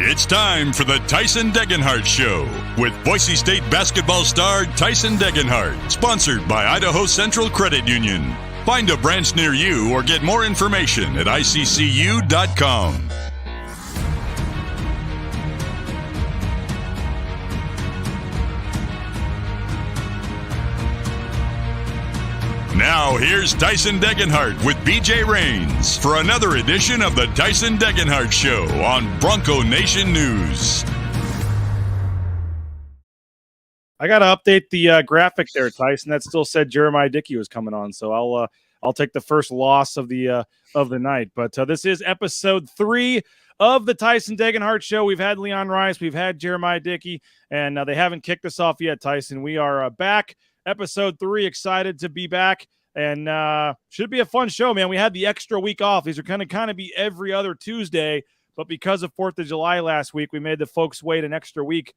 It's time for the Tyson Degenhart Show with Boise State basketball star Tyson Degenhart, sponsored by Idaho Central Credit Union. Find a branch near you or get more information at iccu.com. Now, here's Tyson Degenhart with BJ Rains for another edition of the Tyson Degenhart Show on Bronco Nation News. I got to update the graphic there, Tyson. That still said Jeremiah Dickey was coming on, so I'll take the first loss of the night. But this is episode 3 of the Tyson Degenhart Show. We've had Leon Rice, we've had Jeremiah Dickey, and they haven't kicked us off yet, Tyson. We are back. Episode 3, excited to be back, and should be a fun show, man. We had the extra week off. These are going to kind of be every other Tuesday, but because of 4th of July last week, we made the folks wait an extra week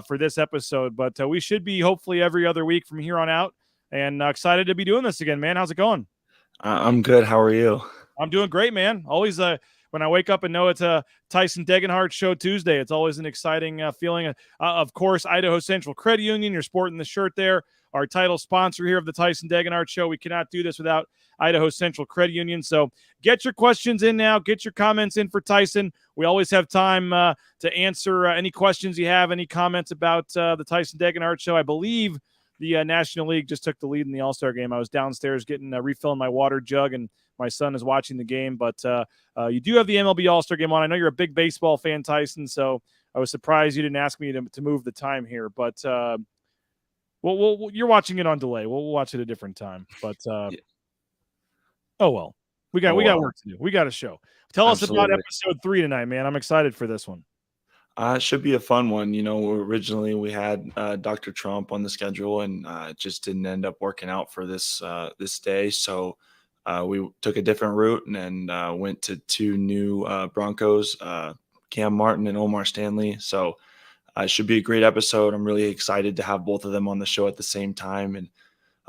for this episode. But we should be hopefully every other week from here on out, and excited to be doing this again, man. How's it going? I'm good. How are you? I'm doing great, man. Always when I wake up and know it's a Tyson Degenhart Show Tuesday, it's always an exciting feeling. Of course, Idaho Central Credit Union, you're sporting the shirt there. Our title sponsor here of the Tyson Degenhart Show. We cannot do this without Idaho Central Credit Union. So get your questions in now. Get your comments in for Tyson. We always have time to answer any questions you have, any comments about the Tyson Degenhart Show. I believe the National League just took the lead in the All-Star game. I was downstairs getting refilling my water jug, and my son is watching the game. But you do have the MLB All-Star game on. I know you're a big baseball fan, Tyson, so I was surprised you didn't ask me to move the time here. But well, you're watching it on delay. We'll watch it a different time. But oh well, we got work to do. We got a show. Tell Absolutely. Us about episode 3 tonight, man. I'm excited for this one. It should be a fun one. You know, originally we had Dr. Trump on the schedule, and it just didn't end up working out for this day. So we took a different route and went to 2 new Broncos, Cam Martin and Omar Stanley. So it should be a great episode. I'm really excited to have both of them on the show at the same time and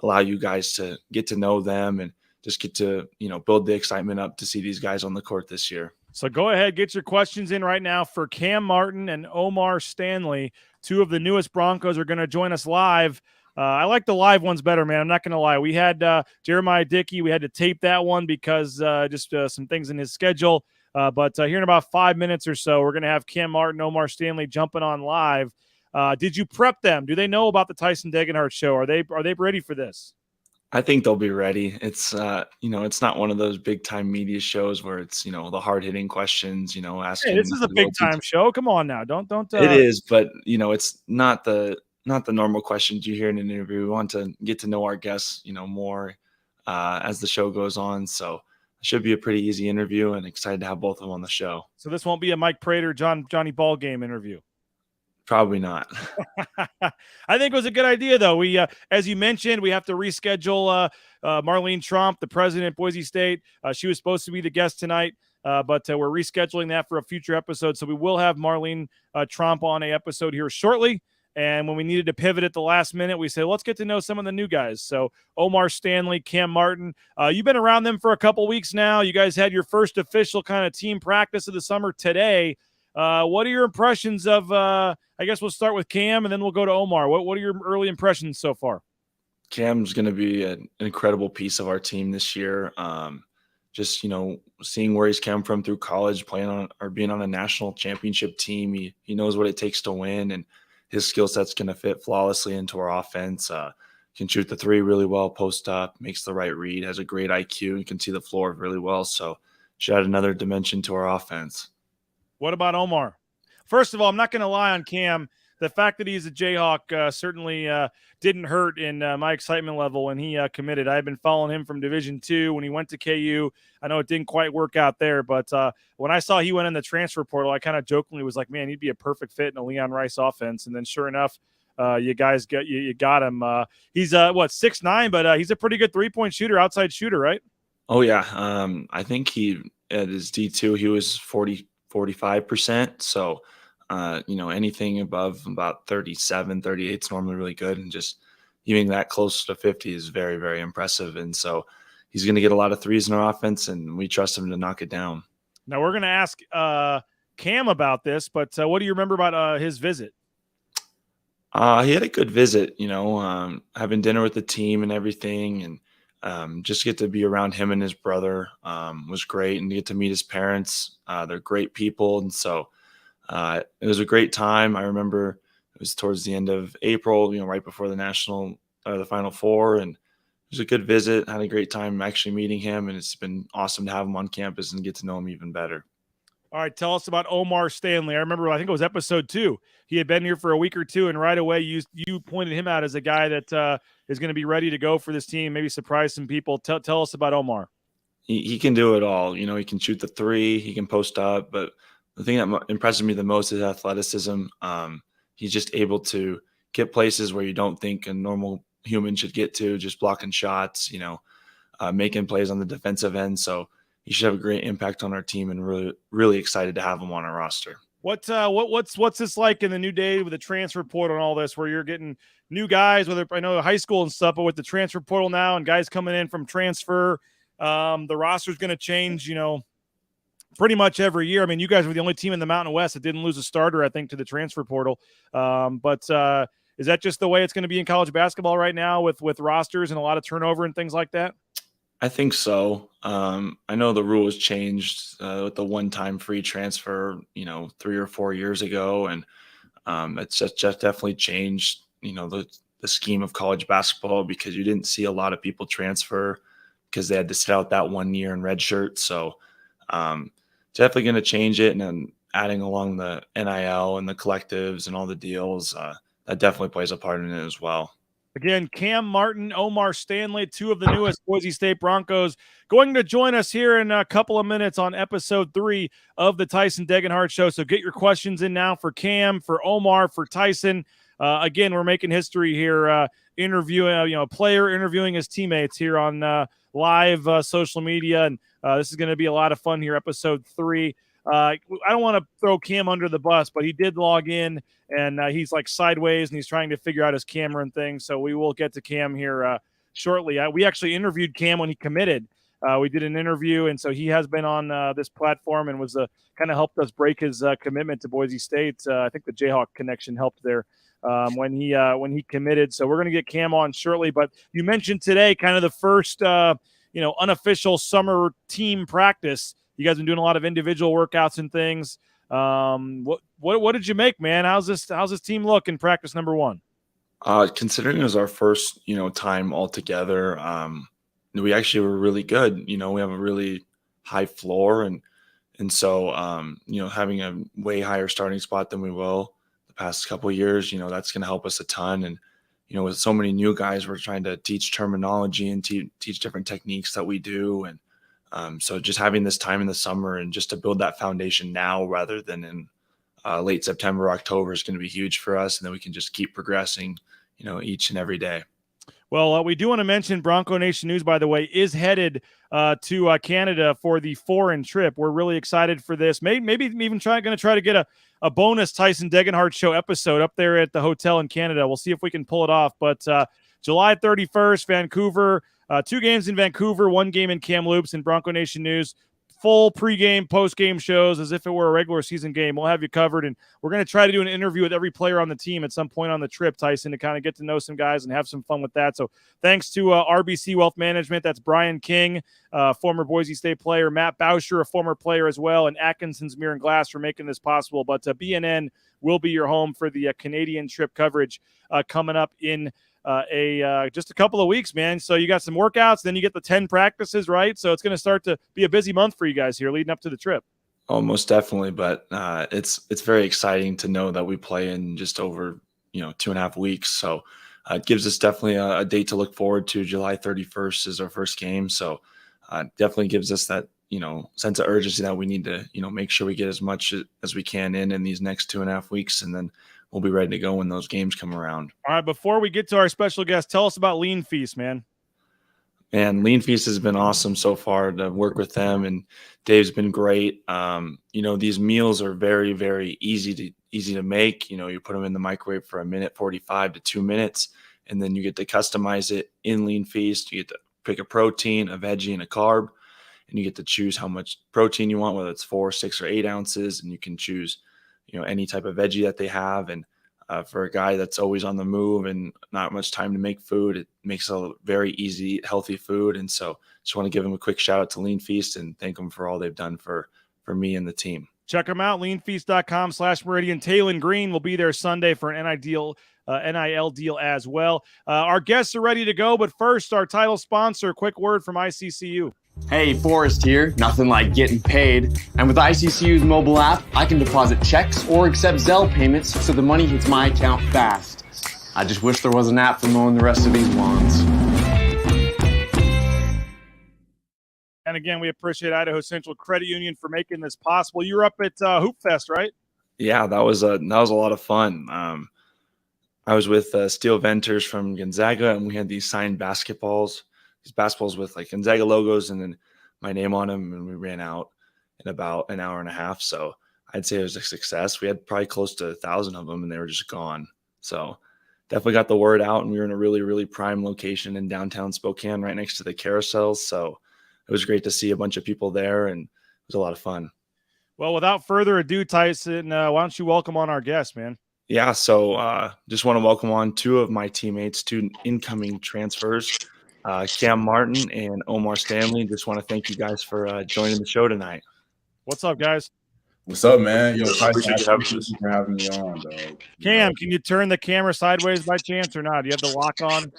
allow you guys to get to know them and just get to, build the excitement up to see these guys on the court this year. So go ahead, get your questions in right now for Cam Martin and Omar Stanley. 2 of the newest Broncos are going to join us live. I like the live ones better, man. I'm not going to lie. We had Jeremiah Dickey. We had to tape that one because just some things in his schedule. But here in about 5 minutes or so, we're going to have Cam Martin, Omar Stanley jumping on live. Did you prep them? Do they know about the Tyson Degenhart Show? Are they ready for this? I think they'll be ready. It's it's not one of those big time media shows where it's the hard hitting questions. Asking. Hey, this is a big time show. Come on now, don't. It is, but it's not the normal questions you hear in an interview. We want to get to know our guests, more as the show goes on. So it should be a pretty easy interview, and excited to have both of them on the show. So this won't be a Mike Prater, Johnny Ballgame interview. Probably not. I think it was a good idea, though. We, as you mentioned, we have to reschedule Marlene Trump, the president of Boise State. She was supposed to be the guest tonight, but we're rescheduling that for a future episode. So we will have Marlene Trump on a episode here shortly. And when we needed to pivot at the last minute, we said, let's get to know some of the new guys. So Omar Stanley, Cam Martin, you've been around them for a couple weeks now. You guys had your first official kind of team practice of the summer today. What are your impressions of, I guess we'll start with Cam and then we'll go to Omar. What are your early impressions so far? Cam's going to be an incredible piece of our team this year. Just, seeing where he's come from through college, playing on or being on a national championship team. He knows what it takes to win, and his skill set's going to fit flawlessly into our offense. Can shoot the 3 really well, post up, makes the right read, has a great IQ, and can see the floor really well. So should add another dimension to our offense. What about Omar? First of all, I'm not going to lie on Cam. The fact that he's a Jayhawk certainly didn't hurt in my excitement level when he committed. I've been following him from Division II when he went to KU. I know it didn't quite work out there, but when I saw he went in the transfer portal, I kind of jokingly was like, man, he'd be a perfect fit in a Leon Rice offense. And then sure enough, you guys got him. He's 6'9", but he's a pretty good 3-point shooter, outside shooter, right? Oh, yeah. I think he at his D2, he was 45%. So, anything above about 37, 38 is normally really good. And just even that close to 50 is very, very impressive. And so he's going to get a lot of threes in our offense, and we trust him to knock it down. Now we're going to ask Cam about this, but what do you remember about his visit? He had a good visit, having dinner with the team and everything, and just get to be around him and his brother was great, and to get to meet his parents. They're great people, and so it was a great time. I remember it was towards the end of April, right before the Final Four, and it was a good visit. Had a great time actually meeting him, and it's been awesome to have him on campus and get to know him even better. All right, tell us about Omar Stanley. I remember, I think it was episode 2. He had been here for a week or two, and right away you pointed him out as a guy that is going to be ready to go for this team, maybe surprise some people. Tell us about Omar. He can do it all. He can shoot the three, he can post up, but the thing that impresses me the most is athleticism. He's just able to get places where you don't think a normal human should get to, just blocking shots, making plays on the defensive end. So he should have a great impact on our team, and really, really excited to have him on our roster. What's this like in the new day with the transfer portal and all this, where you're getting new guys, whether I know high school and stuff, but with the transfer portal now and guys coming in from transfer, the roster's going to change, pretty much every year. I mean, you guys were the only team in the Mountain West that didn't lose a starter, I think, to the transfer portal. But is that just the way it's going to be in college basketball right now with rosters and a lot of turnover and things like that? I think so. I know the rule was changed with the one-time free transfer, 3 or 4 years ago, and it's just definitely changed, the scheme of college basketball, because you didn't see a lot of people transfer because they had to sit out that 1 year in redshirt. So definitely going to change it, and then adding along the NIL and the collectives and all the deals, that definitely plays a part in it as well. Again, Cam Martin, Omar Stanley, 2 of the newest Boise State Broncos, going to join us here in a couple of minutes on episode 3 of the Tyson Degenhart Show. So get your questions in now for Cam, for Omar, for Tyson. Again, we're making history here, interviewing a player interviewing his teammates here on live social media, and this is going to be a lot of fun here, episode 3. I don't want to throw Cam under the bus, but he did log in, and he's like sideways, and he's trying to figure out his camera and things. So we will get to Cam here shortly. We actually interviewed Cam when he committed. We did an interview, and so he has been on this platform and was kind of helped us break his commitment to Boise State. I think the Jayhawk connection helped there when he committed. So we're going to get Cam on shortly. But you mentioned today kind of the first unofficial summer team practice. You guys been doing a lot of individual workouts and things. What did you make, man? How's this team look in practice number 1? Considering it was our first, time all together, we actually were really good. We have a really high floor, and so having a way higher starting spot than we will the past couple of years, that's going to help us a ton. And with so many new guys, we're trying to teach terminology and teach different techniques that we do, and so just having this time in the summer and just to build that foundation now rather than in late September, October is going to be huge for us. And then we can just keep progressing, each and every day. Well, we do want to mention Bronco Nation News, by the way, is headed to Canada for the foreign trip. We're really excited for this. Maybe even going to try to get a bonus Tyson Degenhart Show episode up there at the hotel in Canada. We'll see if we can pull it off. But July 31st, Vancouver, 2 games in Vancouver, 1 game in Kamloops, and Bronco Nation News. Full pregame, postgame shows as if it were a regular season game. We'll have you covered, and we're going to try to do an interview with every player on the team at some point on the trip, Tyson, to kind of get to know some guys and have some fun with that. So thanks to RBC Wealth Management. That's Brian King, former Boise State player, Matt Bauscher, a former player as well, and Atkinson's Mirror and Glass for making this possible. But BNN will be your home for the Canadian trip coverage coming up in just a couple of weeks, man. So you got some workouts, then you get the 10 practices, right? So it's going to start to be a busy month for you guys here leading up to the trip. Oh, most definitely. But it's very exciting to know that we play in just over, 2.5 weeks. So it gives us definitely a date to look forward to. July 31st is our first game. So definitely gives us that, sense of urgency that we need to, make sure we get as much as we can in these next 2.5 weeks. And then we'll be ready to go when those games come around. All right, before we get to our special guest, tell us about Lean Feast, man. Man, Lean Feast has been awesome so far to work with them, and Dave's been great. These meals are very, very easy to make. You put them in the microwave for 1:45 to 2 minutes, and then you get to customize it in Lean Feast. You get to pick a protein, a veggie, and a carb, and you get to choose how much protein you want, whether it's 4, 6, or 8 ounces, and you can choose, any type of veggie that they have. And for a guy that's always on the move and not much time to make food, it makes a very easy, healthy food. And so just want to give them a quick shout out to Lean Feast and thank them for all they've done for me and the team. Check them out, leanfeast.com/Meridian. Taylon Green will be there Sunday for an NIL deal as well. Our guests are ready to go, but first, our title sponsor, quick word from ICCU. Hey, Forrest here. Nothing like getting paid. And with ICCU's mobile app, I can deposit checks or accept Zelle payments so the money hits my account fast. I just wish there was an app for mowing the rest of these lawns. And again, we appreciate Idaho Central Credit Union for making this possible. You were up at Hoop Fest, right? Yeah, that was a lot of fun. I was with Steel Venters from Gonzaga, and we had these signed basketballs. These basketballs with like Gonzaga logos and then my name on them, and we ran out in about an hour and a half. So I'd say it was a success. We had probably close to 1,000 of them, and they were just gone. So definitely got the word out, and we were in a really, really prime location in downtown Spokane, right next to the carousels. So it was great to see a bunch of people there, and it was a lot of fun. Well, without further ado, Tyson, why don't you welcome on our guest, man? Yeah, so just want to welcome on 2 of my teammates, 2 incoming transfers. Cam Martin and Omar Stanley. Just want to thank you guys for joining the show tonight. What's up, guys? What's up, man? Yo, Tyson, thank you for having me on, dog. Cam, can you turn the camera sideways by chance or not? Do you have the lock on?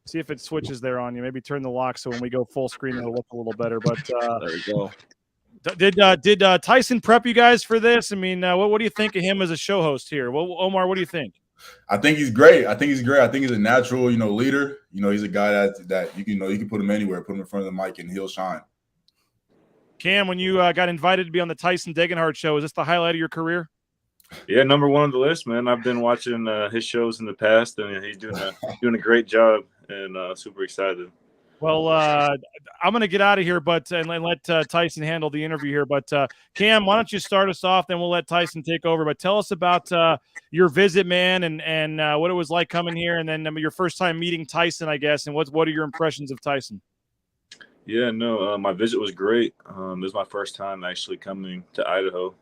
See if it switches there on you. Maybe turn the lock so when we go full screen, it'll look a little better. But there we go. Did Tyson prep you guys for this? I mean, what do you think of him as a show host here? Well, Omar, what do you think? I think he's great. I think he's a natural, leader. He's a guy that you can put him anywhere, put him in front of the mic, and he'll shine. Cam, when you got invited to be on the Tyson Degenhart Show, is this the highlight of your career? Yeah, number 1 on the list, man. I've been watching his shows in the past, and he's doing a great job, and super excited. Well, I'm going to get out of here, and let Tyson handle the interview here. But Cam, why don't you start us off? Then we'll let Tyson take over. But tell us about your visit, man, and what it was like coming here, and then your first time meeting Tyson, I guess. And what are your impressions of Tyson? Yeah, no, my visit was great. It was my first time actually coming to Idaho,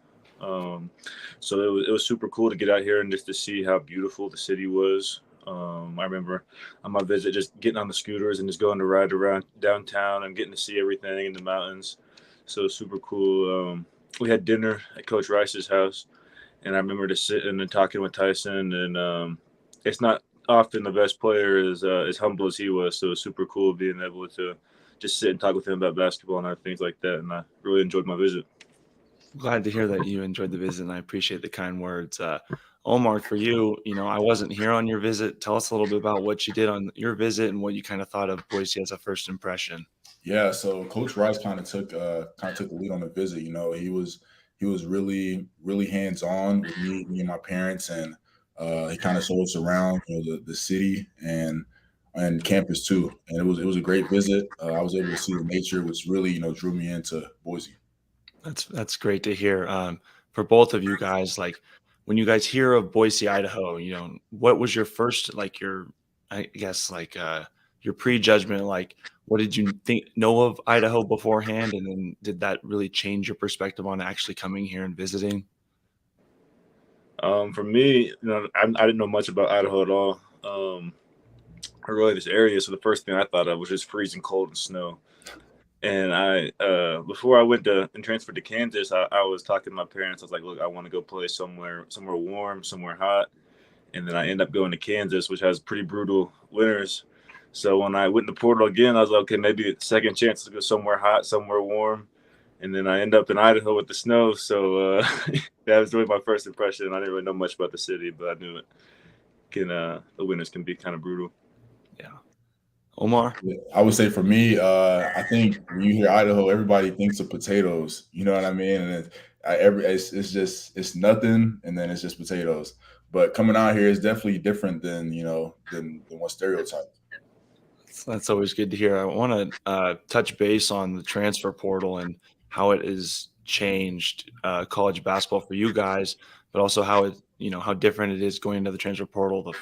so it was super cool to get out here and just to see how beautiful the city was. I remember on my visit just getting on the scooters and just going to ride around downtown and getting to see everything in the mountains. So it was super cool. We had dinner at Coach Rice's house, and I remember just sitting and talking with Tyson. And it's not often the best player is as humble as he was. So it was super cool being able to just sit and talk with him about basketball and other things like that. And I really enjoyed my visit. Glad to hear that you enjoyed the visit, and I appreciate the kind words. Omar, for you, I wasn't here on your visit. Tell us a little bit about what you did on your visit and what you kind of thought of Boise as a first impression. Yeah, so Coach Rice kind of took the lead on the visit. He was really, really hands-on with me and my parents, and he kind of showed us around the city and campus too. And it was a great visit. I was able to see the nature, which really drew me into Boise. That's great to hear. For both of you guys, like when you guys hear of Boise, Idaho, what was your first, your prejudgment? Like, what did you know of Idaho beforehand? And then did that really change your perspective on actually coming here and visiting? For me, I didn't know much about Idaho at all. Or really this area. So the first thing I thought of was just freezing cold and snow. And I, before I went and transferred to Kansas, I was talking to my parents. I was like, look, I want to go play somewhere warm, somewhere hot. And then I end up going to Kansas, which has pretty brutal winters. So when I went in the portal again, I was like, okay, maybe a second chance to go somewhere hot, somewhere warm. And then I end up in Idaho with the snow. So that was really my first impression. I didn't really know much about the city, but I knew the winters can be kind of brutal. Yeah. Omar? I would say for me, I think when you hear Idaho, everybody thinks of potatoes. You know what I mean? And it's nothing, and then it's just potatoes. But coming out here is definitely different than one stereotype. That's always good to hear. I want to touch base on the transfer portal and how it has changed college basketball for you guys, but also how it how different it is going into the transfer portal,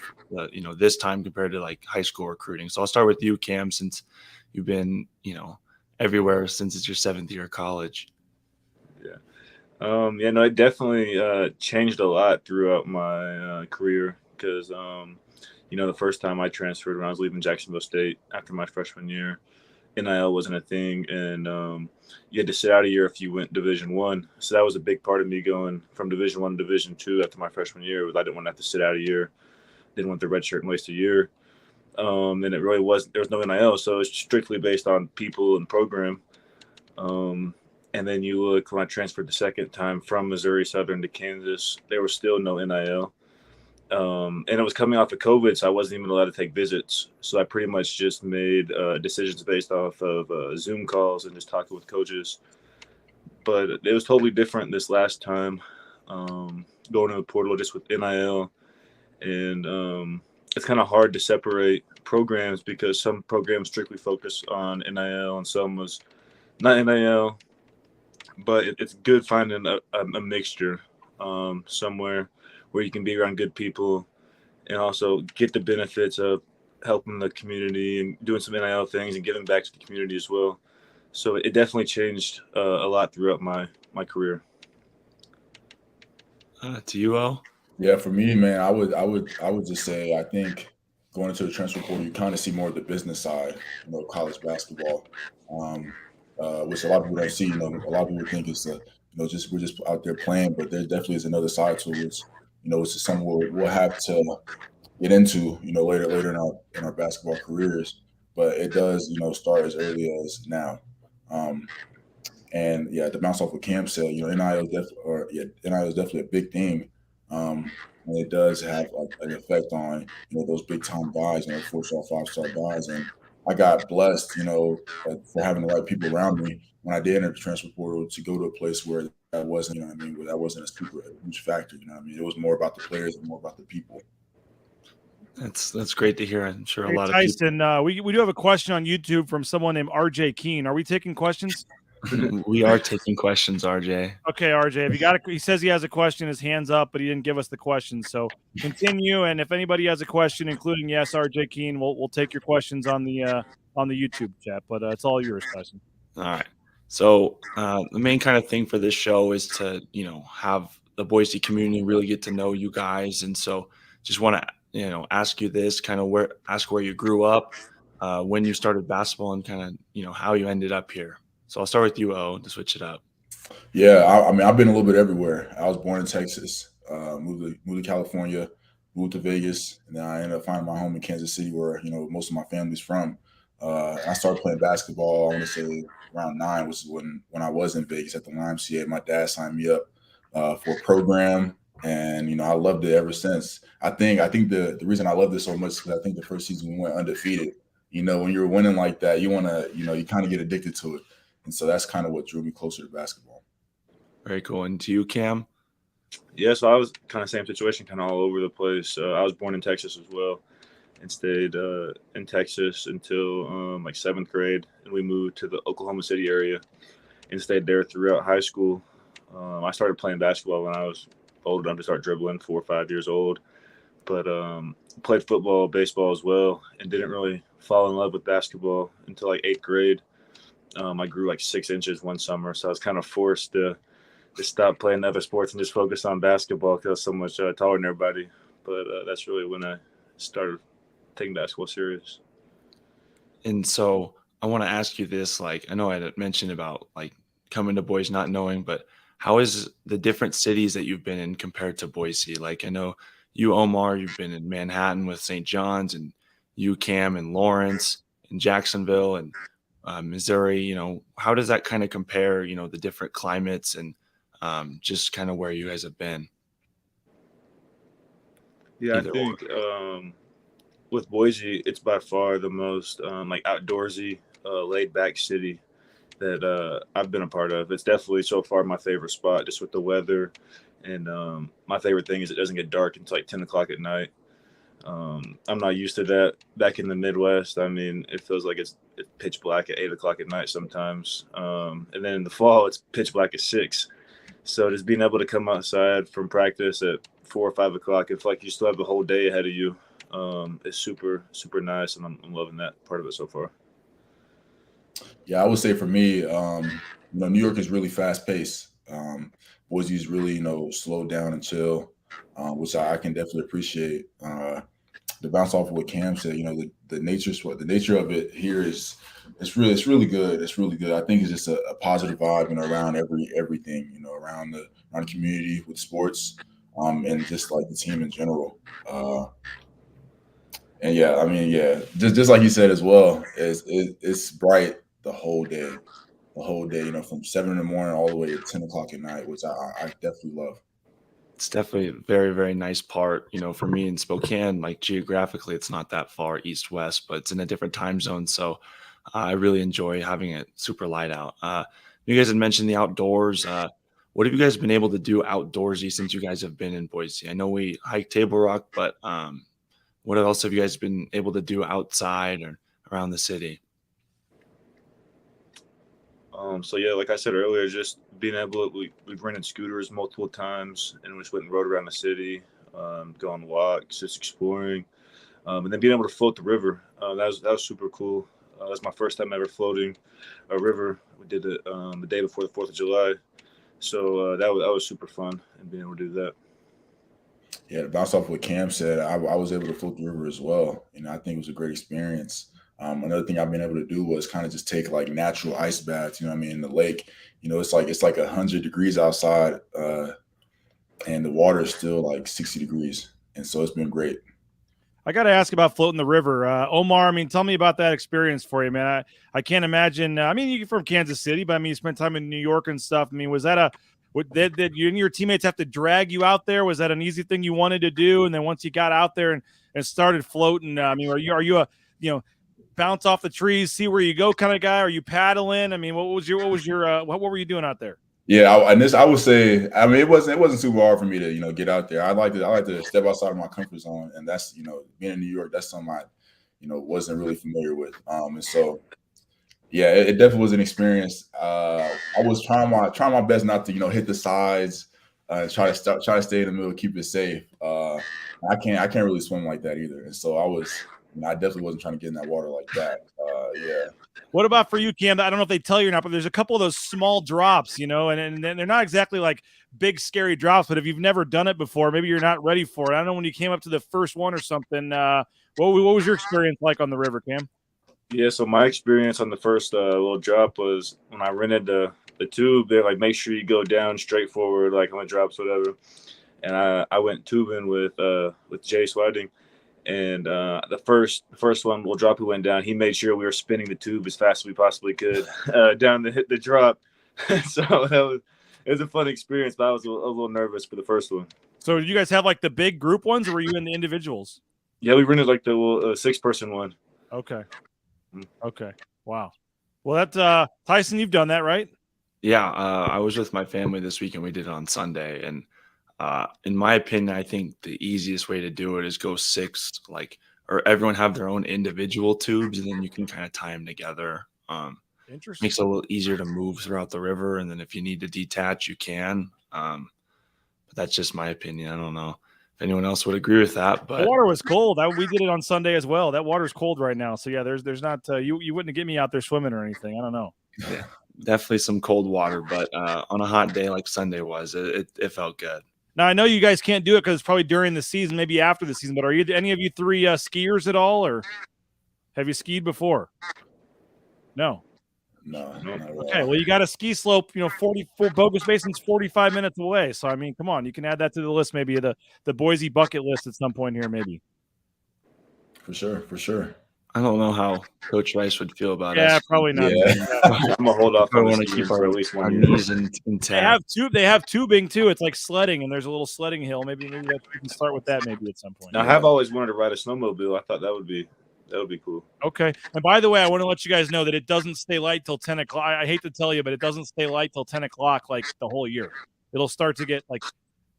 this time compared to like high school recruiting. So I'll start with you, Cam, since you've been, everywhere since it's your 7th year of college. Yeah, no, it definitely changed a lot throughout my career because, the first time I transferred when I was leaving Jacksonville State after my freshman year, NIL wasn't a thing, and you had to sit out a year if you went Division One. So that was a big part of me going from Division One to Division Two after my freshman year. Was I didn't want to have to sit out a year, didn't want the red shirt and waste a year. And it really wasn't. There was no NIL, so it's strictly based on people and program. And then you look when I transferred the second time from Missouri Southern to Kansas, there was still no NIL. And it was coming off of COVID, so I wasn't even allowed to take visits. So I pretty much just made decisions based off of Zoom calls and just talking with coaches. But it was totally different this last time, going to the portal just with NIL. And it's kind of hard to separate programs because some programs strictly focus on NIL and some was not NIL. But it's good finding a mixture somewhere where you can be around good people and also get the benefits of helping the community and doing some NIL things and giving back to the community as well. So it definitely changed a lot throughout my career. To you, O? Yeah, for me, man, I would just say I think going into the transfer portal, you kind of see more of the business side, college basketball, which a lot of people don't see. A lot of people think it's just we're just out there playing, but there definitely is another side to it, which which is something we'll have to get into, later in our basketball careers. But it does, start as early as now. And yeah, to bounce off what Cam said, NIL is definitely a big thing. And it does have an effect on those big time guys, 4-star, 5-star guys. And I got blessed, for having the right people around me when I did enter the transfer portal to go to a place where that wasn't, where that wasn't a huge factor. It was more about the players and more about the people. That's great to hear. I'm sure a lot Tyson, of people. We do have a question on YouTube from someone named RJ Keene. Are we taking questions? We are taking questions, RJ. Okay, RJ. If you got he says he has a question, his hand's up, but he didn't give us the question. So continue, and if anybody has a question, including RJ Keene, we'll take your questions on the YouTube chat. But it's all yours, Tyson. All right. So the main kind of thing for this show is to have the Boise community really get to know you guys, and so just want to ask you this kind of where you grew up, when you started basketball, and kind of how you ended up here. So I'll start with you, O, to switch it up. Yeah, I mean, I've been a little bit everywhere. I was born in Texas, moved to California, moved to Vegas, and then I ended up finding my home in Kansas City, where most of my family's from. I started playing basketball, I want to say around 9, which is when I was in Vegas at the YMCA. My dad signed me up for a program, and I loved it ever since. I think the reason I loved it so much is because I think the first season we went undefeated. When you're winning like that, you want to, you kind of get addicted to it. And so that's kind of what drew me closer to basketball. Very cool. And to you, Cam? Yeah, so I was kind of same situation, kind of all over the place. I was born in Texas as well and stayed in Texas until like 7th grade. And we moved to the Oklahoma City area and stayed there throughout high school. I started playing basketball when I was old enough to start dribbling, 4 or 5 years old. But played football, baseball as well, and didn't really fall in love with basketball until like 8th grade. I grew like 6 inches one summer, so I was kind of forced to stop playing other sports and just focus on basketball because I was so much taller than everybody. But that's really when I started taking basketball serious. And so I want to ask you this, I know I had mentioned about coming to Boise not knowing, but how is the different cities that you've been in compared to Boise? I know you, Omar, you've been in Manhattan with St. John's, and you, Cam, and Lawrence, and Jacksonville, and Missouri. How does that kind of compare, the different climates and just kind of where you guys have been? Yeah, I think with Boise, it's by far the most outdoorsy, laid back city that I've been a part of. It's definitely so far my favorite spot, just with the weather. And my favorite thing is it doesn't get dark until 10 o'clock at night. I'm not used to that back in the Midwest. I mean, it feels like it's pitch black at 8 o'clock at night sometimes. And then in the fall, it's pitch black at 6. So just being able to come outside from practice at 4 or 5 o'clock, it's like you still have the whole day ahead of you. It's super, super nice. And I'm loving that part of it so far. Yeah, I would say for me, New York is really fast paced. Boise is really, slowed down and chill, which I can definitely appreciate. To bounce off of what Cam said, the nature of it here is it's really good. It's really good. I think it's just a positive vibe, around everything, around the community with sports, and just like the team in general. And yeah, I mean, yeah, just like you said as well, it's bright the whole day, from 7 in the morning all the way to 10 o'clock at night, which I definitely love. It's definitely a very, very nice part. For me in Spokane, like geographically, it's not that far east west, but it's in a different time zone. So I really enjoy having it super light out. You guys had mentioned the outdoors. What have you guys been able to do outdoorsy since you guys have been in Boise? I know we hiked Table Rock, but what else have you guys been able to do outside or around the city? So yeah, like I said earlier, just being able to, we've rented scooters multiple times and we just went and rode around the city, go on walks, just exploring, and then being able to float the river. That was super cool. That was my first time ever floating a river. We did it the day before the 4th of July, so that was super fun and being able to do that. Yeah, to bounce off what Cam said, I was able to float the river as well. I think it was a great experience. Another thing I've been able to do was kind of just take like natural ice baths, in the lake. It's like 100 degrees outside, and the water is still like 60 degrees. And so it's been great. I got to ask about floating the river. Omar, tell me about that experience for you, man. I can't imagine. You're from Kansas City, but you spent time in New York and stuff. Was that did you and your teammates have to drag you out there? Was that an easy thing you wanted to do? And then once you got out there and started floating, are you a, bounce off the trees, see where you go kind of guy? Are you paddling? What were you doing out there? Yeah, I would say, it wasn't super hard for me to, get out there. I like to step outside of my comfort zone, and that's, being in New York, that's something I, wasn't really familiar with. And so, yeah, it definitely was an experience. I was trying my best not to, hit the sides, try to stay in the middle, keep it safe. I can't really swim like that either, and so I definitely wasn't trying to get in that water like that. Yeah. What about for you, Cam? I don't know if they tell you or not, but there's a couple of those small drops, and they're not exactly like big, scary drops. But if you've never done it before, maybe you're not ready for it. I don't know when you came up to the first one or something. What was your experience like on the river, Cam? Yeah, so my experience on the first little drop was when I rented the tube. They're like, make sure you go down straight forward, like on the drops, whatever. And I went tubing with Jay Swiding. And the first one, little drop, we went down. He made sure we were spinning the tube as fast as we possibly could down to hit the drop. So it was a fun experience, but I was a little nervous for the first one. So did you guys have like the big group ones, or were you in the individuals? Yeah, we rented like the little 6-person one. Okay. Okay. Wow. Well, that Tyson, you've done that, right? Yeah, I was with my family this week and we did it on Sunday. And in my opinion, I think the easiest way to do it is go 6, or everyone have their own individual tubes, and then you can kind of tie them together. Interesting. Makes it a little easier to move throughout the river, and then if you need to detach, you can. But that's just my opinion. I don't know if anyone else would agree with that. But the water was cold. We did it on Sunday as well. That water's cold right now. So yeah, there's not you wouldn't get me out there swimming or anything. I don't know. Yeah, definitely some cold water, but on a hot day like Sunday was, it felt good. Now I know you guys can't do it because it's probably during the season, maybe after the season. But are you any of you three skiers at all, or have you skied before? No. No. Okay, well, you got a ski slope, 44 Bogus Basin's 45 minutes away. So, come on, you can add that to the list, maybe the Boise bucket list at some point here, maybe. For sure. I don't know how Coach Rice would feel about us. Yeah, probably not. Yeah. I'm gonna hold off. I want to keep our at least our 1 year. knees intact. They have tubing too. It's like sledding, and there's a little sledding hill. Maybe you can start with that maybe at some point. Now, I have always wanted to ride a snowmobile. I thought that would be cool. Okay. And by the way, I want to let you guys know that it doesn't stay light till 10 o'clock. I hate to tell you, but it doesn't stay light till 10 o'clock like the whole year. It'll start to get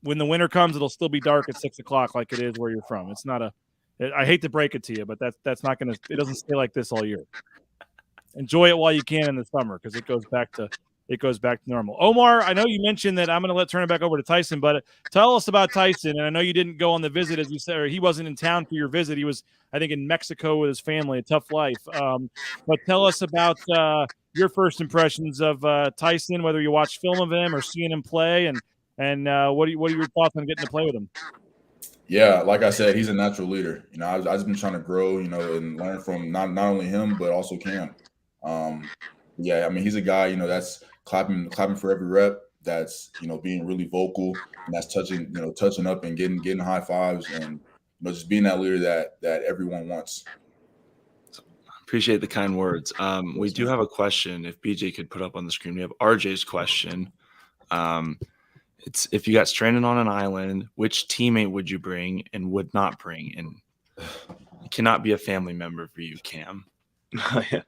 when the winter comes, it'll still be dark at 6 o'clock like it is where you're from. It's not I hate to break it to you, but that's not going to – it doesn't stay like this all year. Enjoy it while you can in the summer because it goes back to it goes back to normal. Omar, I know you mentioned that I'm going to turn it back over to Tyson, but tell us about Tyson. And I know you didn't go on the visit, as you said, or he wasn't in town for your visit. He was, I think, in Mexico with his family, a tough life. But tell us about your first impressions of Tyson, whether you watched film of him or seeing him play, and what are your thoughts on getting to play with him? Yeah, like I said, he's a natural leader. You know, I've just been trying to grow, you know, and learn from not only him but also Cam. Yeah, I mean, he's a guy, you know, that's clapping for every rep. That's, you know, being really vocal, and that's touching up and getting high fives, and, you know, just being that leader that everyone wants. Appreciate the kind words. We do have a question. If BJ could put up on the screen, we have RJ's question. It's, if you got stranded on an island, which teammate would you bring and would not bring? And it cannot be a family member for you, Cam. Yeah.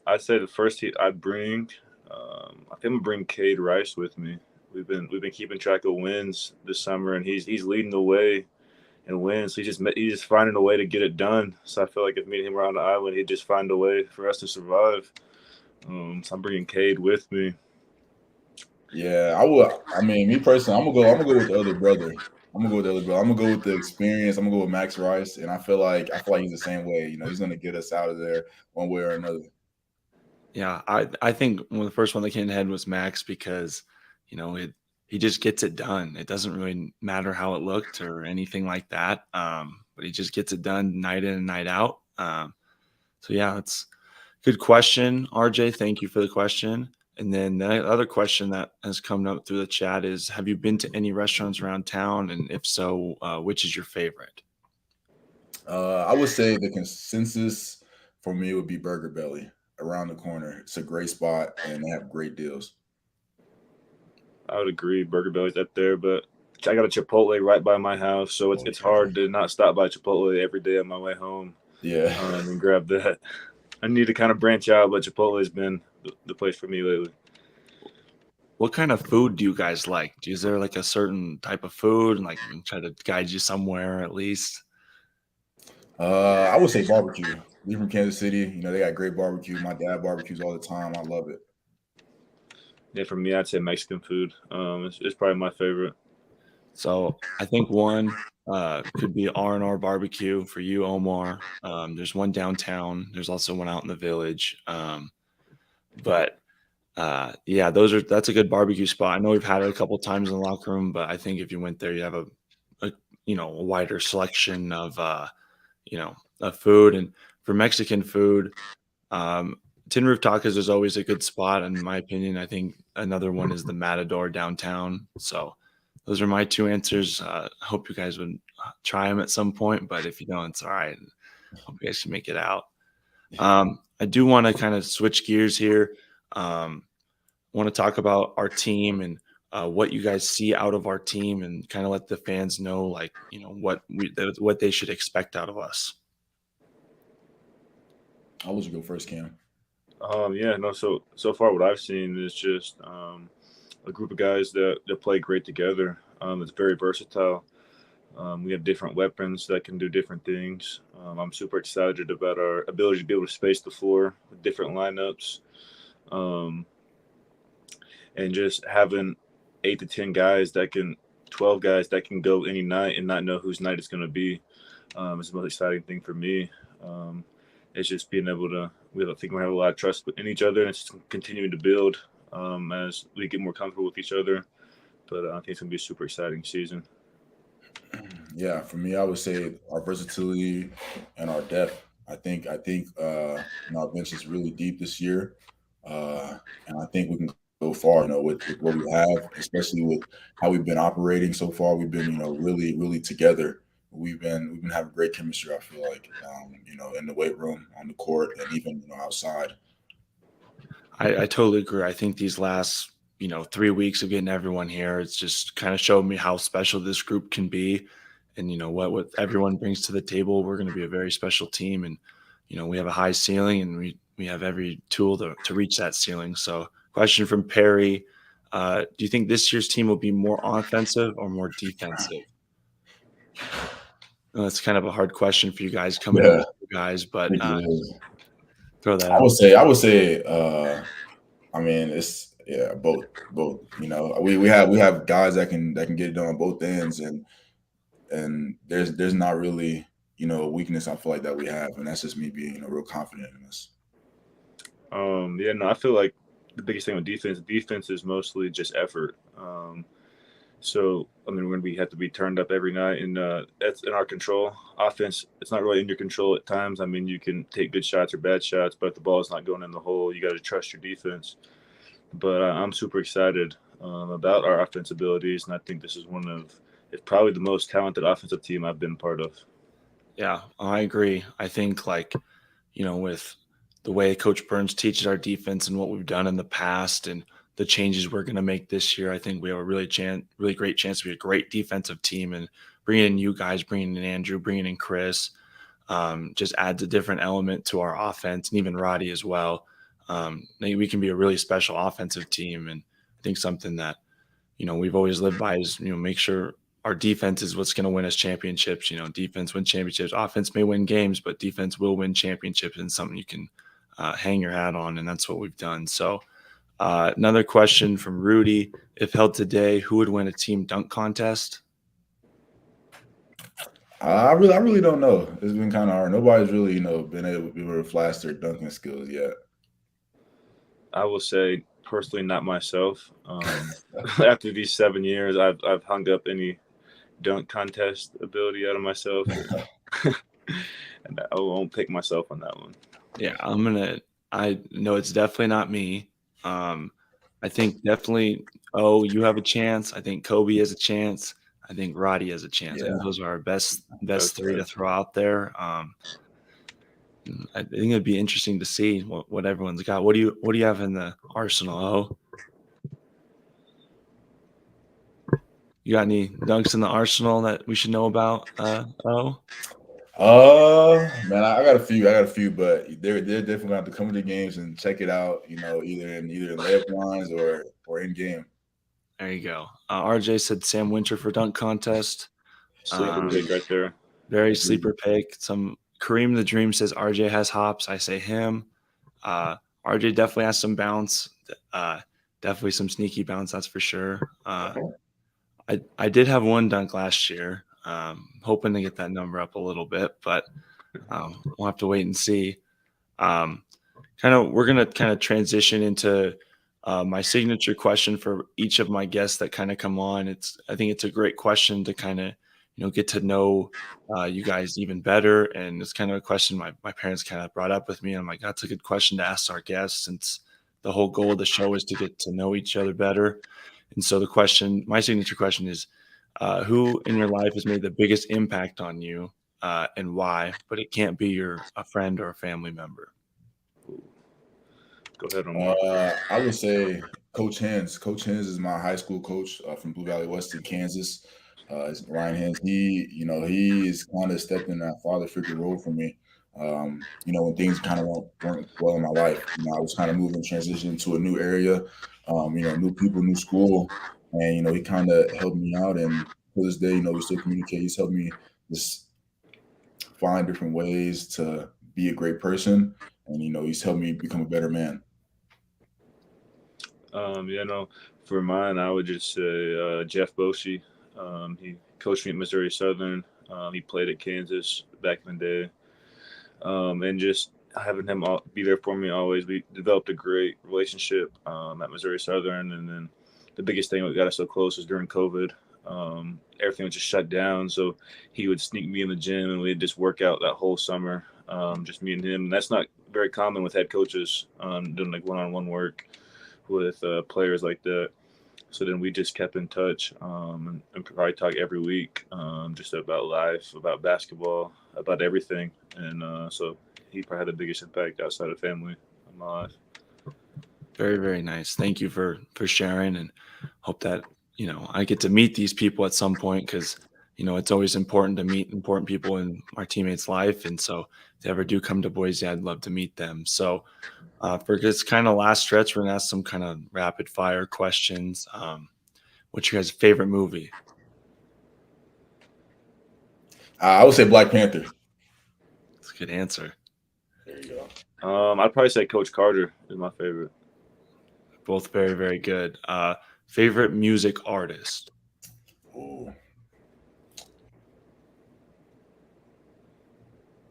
I'd say the first team I'd bring, I think I'm gonna bring Cade Rice with me. We've been keeping track of wins this summer, and he's leading the way in wins. He's just finding a way to get it done. So I feel like if me and him were on the island, he'd just find a way for us to survive. So I'm bringing Cade with me. Yeah, I would. I mean, me personally, I'm gonna go with the other brother. I'm gonna go with the experience. I'm gonna go with Max Rice, and I feel like he's the same way. You know, he's gonna get us out of there one way or another. Yeah, I think the first one that came to head was Max, because, you know, he just gets it done. It doesn't really matter how it looked or anything like that. But he just gets it done night in and night out. So yeah, it's a good question, RJ. Thank you for the question. And then the other question that has come up through the chat is, have you been to any restaurants around town? And if so, which is your favorite? I would say the consensus for me would be Burger Belly around the corner. It's a great spot, and they have great deals. I would agree. Burger Belly's up there, but I got a Chipotle right by my house, so it's hard to not stop by Chipotle every day on my way home. Yeah, and grab that. I need to kind of branch out, but Chipotle has been the place for me lately. What kind of food do you guys like? Is there like a certain type of food, and like try to guide you somewhere at least? I would say barbecue. We from Kansas City, you know, they got great barbecue. My dad barbecues all the time. I love it. Yeah, for me, I'd say Mexican food. It's probably my favorite. So I think one could be R&R barbecue for you, Omar. There's one downtown. There's also one out in the village. But yeah, that's a good barbecue spot. I know we've had it a couple of times in the locker room, but I think if you went there, you have a wider selection of of food. And for Mexican food, Tin Roof Tacos is always a good spot, in my opinion. I think another one is the Matador downtown. So those are my two answers. Hope you guys would try them at some point, but if you don't, it's all right. Hope you guys can make it out. I do want to kind of switch gears here. Want to talk about our team and what you guys see out of our team, and kind of let the fans know, like, what they should expect out of us. I'll let you go first, Cam. So far what I've seen is just a group of guys that play great together. It's very versatile. We have different weapons that can do different things. I'm super excited about our ability to be able to space the floor with different lineups. And just having 8 to 10 guys 12 guys that can go any night and not know whose night it's going to be. Is the most exciting thing for me. It's just being able to, I think we have a lot of trust in each other, and it's continuing to build as we get more comfortable with each other. But I think it's going to be a super exciting season. Yeah, for me, I would say our versatility and our depth. I think our bench is really deep this year, and I think we can go far. With what we have, especially with how we've been operating so far. We've been, really, really together. We've been having great chemistry. I feel like, in the weight room, on the court, and even outside. I totally agree. I think these last 3 weeks of getting everyone here, it's just kind of showed me how special this group can be. And what everyone brings to the table, we're going to be a very special team. And we have a high ceiling, and we have every tool to reach that ceiling. So, question from Perry: do you think this year's team will be more offensive or more defensive? Well, that's kind of a hard question for you guys coming up, guys, but throw that I out. would say, I mean, it's both. You know, we have guys that can get it done on both ends, and there's not really, you know, a weakness I feel like that we have, and that's just me being, you know, real confident in this. Yeah, no, I feel like the biggest thing with defense is mostly just effort. So I mean, we're gonna have to be turned up every night, and that's in our control. Offense, it's not really in your control at times. I mean, you can take good shots or bad shots, but if the ball is not going in the hole, you got to trust your defense. But I'm super excited about our offense abilities, and I think this is it's probably the most talented offensive team I've been part of. Yeah, I agree. I think, like, you know, with the way Coach Burns teaches our defense and what we've done in the past and the changes we're going to make this year, I think we have a really great chance to be a great defensive team. And bringing in you guys, bringing in Andrew, bringing in Chris, just adds a different element to our offense, and even Roddy as well. We can be a really special offensive team, and I think something that, you know, we've always lived by is, you know, make sure our defense is what's going to win us championships. You know, defense win championships. Offense may win games, but defense will win championships, and something you can hang your hat on, and that's what we've done. So another question from Rudy: if held today, who would win a team dunk contest? I really don't know. It's been kind of hard. Nobody's really, you know, been able to flash their dunking skills yet. I will say personally, not myself. After these 7 years, I've hung up any dunk contest ability out of myself, and I won't pick myself on that one. Yeah, I know it's definitely not me. I think definitely, you have a chance. I think Kobe has a chance. I think Roddy has a chance. I think those are our best three to throw out there. I think it'd be interesting to see what everyone's got. What do you have in the arsenal? You got any dunks in the arsenal that we should know about? Man, I got a few, but they're definitely gonna have to come to the games and check it out. You know, either in layup lines or in game. There you go. RJ said Sam Winter for dunk contest. Sleeper pick right there. Very sleeper pick. Kareem the Dream says RJ has hops. I say him. RJ definitely has some bounce. Definitely some sneaky bounce, that's for sure. I did have one dunk last year. Hoping to get that number up a little bit, but we'll have to wait and see. We're gonna kind of transition into my signature question for each of my guests that kind of come on. I think it's a great question to kind of, you know, get to know you guys even better. And it's kind of a question my parents kind of brought up with me. And I'm like, that's a good question to ask our guests, since the whole goal of the show is to get to know each other better. And so my signature question is, who in your life has made the biggest impact on you, and why? But it can't be a friend or a family member. Go ahead, Omar. I would say Coach Hens. Coach Hens is my high school coach from Blue Valley West in Kansas. It's Ryan Hens. He is kind of stepped in that father figure role for me. You know, when things kind of weren't well in my life, you know, I was kind of moving, transitioning to a new area, you know, new people, new school, and you know, he kind of helped me out. And to this day, you know, we still communicate. He's helped me just find different ways to be a great person, and you know, he's helped me become a better man. For mine, I would just say Jeff Boshi. He coached me at Missouri Southern. He played at Kansas back in the day. And just having him be there for me always. We developed a great relationship at Missouri Southern. And then the biggest thing that got us so close was during COVID. Everything was just shut down. So he would sneak me in the gym, and we'd just work out that whole summer, just me and him. And that's not very common with head coaches doing like one-on-one work with players like that. So then we just kept in touch and probably talk every week just about life, about basketball, about everything. And so he probably had the biggest impact outside of family in my life. Very, very nice. Thank you for sharing, and hope that, you know, I get to meet these people at some point, because, you know, it's always important to meet important people in our teammates' life. And so if they ever do come to Boise, I'd love to meet them. So for this kind of last stretch, we're going to ask some kind of rapid fire questions. What's your guys' favorite movie? I would say Black Panther. That's a good answer. There you go. I'd probably say Coach Carter is my favorite. Both very, very good. Favorite music artist? Ooh.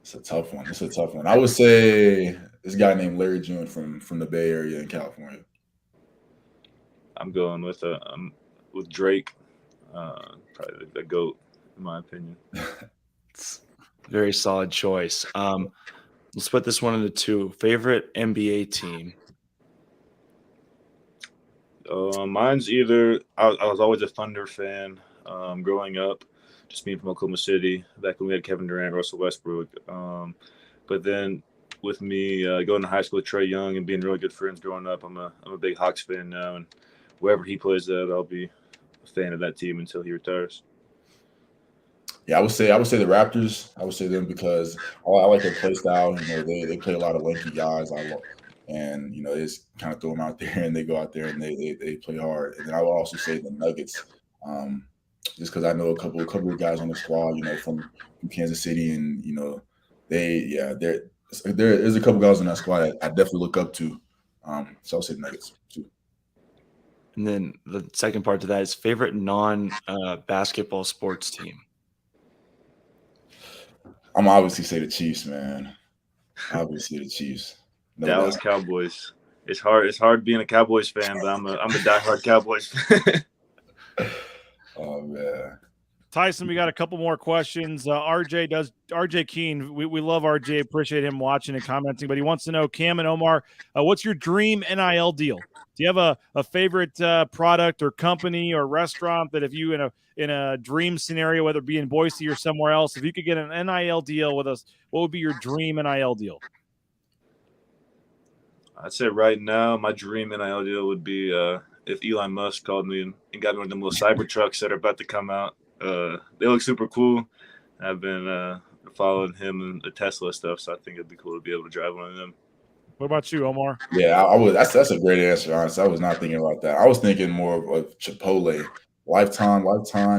It's a tough one. I would say this guy named Larry June from the Bay Area in California. I'm going with Drake, probably the GOAT in my opinion. It's a very solid choice. Let's put this one into two. Favorite NBA team? Mine's either I was always a Thunder fan growing up, just being from Oklahoma City back when we had Kevin Durant, Russell Westbrook. But then with me going to high school with Trae Young and being really good friends growing up, I'm a big Hawks fan now, and wherever he plays at, I'll be a fan of that team until he retires. Yeah, I would say the Raptors. I would say them because I like their play style. You know, they play a lot of lanky guys. And you know, they just kind of throw them out there and they go out there and they play hard. And then I would also say the Nuggets, just because I know a couple of guys on the squad, you know, from Kansas City, and you know, there's a couple guys on that squad that I definitely look up to. So I'll say the Nuggets too. And then the second part to that is favorite non-basketball sports team. I'm obviously say the Chiefs, man. Obviously the Chiefs. No Dallas doubt. Cowboys. It's hard being a Cowboys fan, but I'm a diehard Cowboys fan. Oh man. Tyson, we got a couple more questions. RJ Keene. We love RJ. Appreciate him watching and commenting. But he wants to know, Cam and Omar, what's your dream NIL deal? Do you have a favorite product or company or restaurant that if you in a dream scenario, whether it be in Boise or somewhere else, if you could get an NIL deal with us, what would be your dream NIL deal? I'd say right now my dream NIL deal would be if Elon Musk called me and got me one of them little cyber trucks that are about to come out. They look super cool. I've been following him and the Tesla stuff, so I think it'd be cool to be able to drive one of them. What about you, Omar? Yeah, I would. That's a great answer, honestly. I was not thinking about that. I was thinking more of Chipotle, lifetime,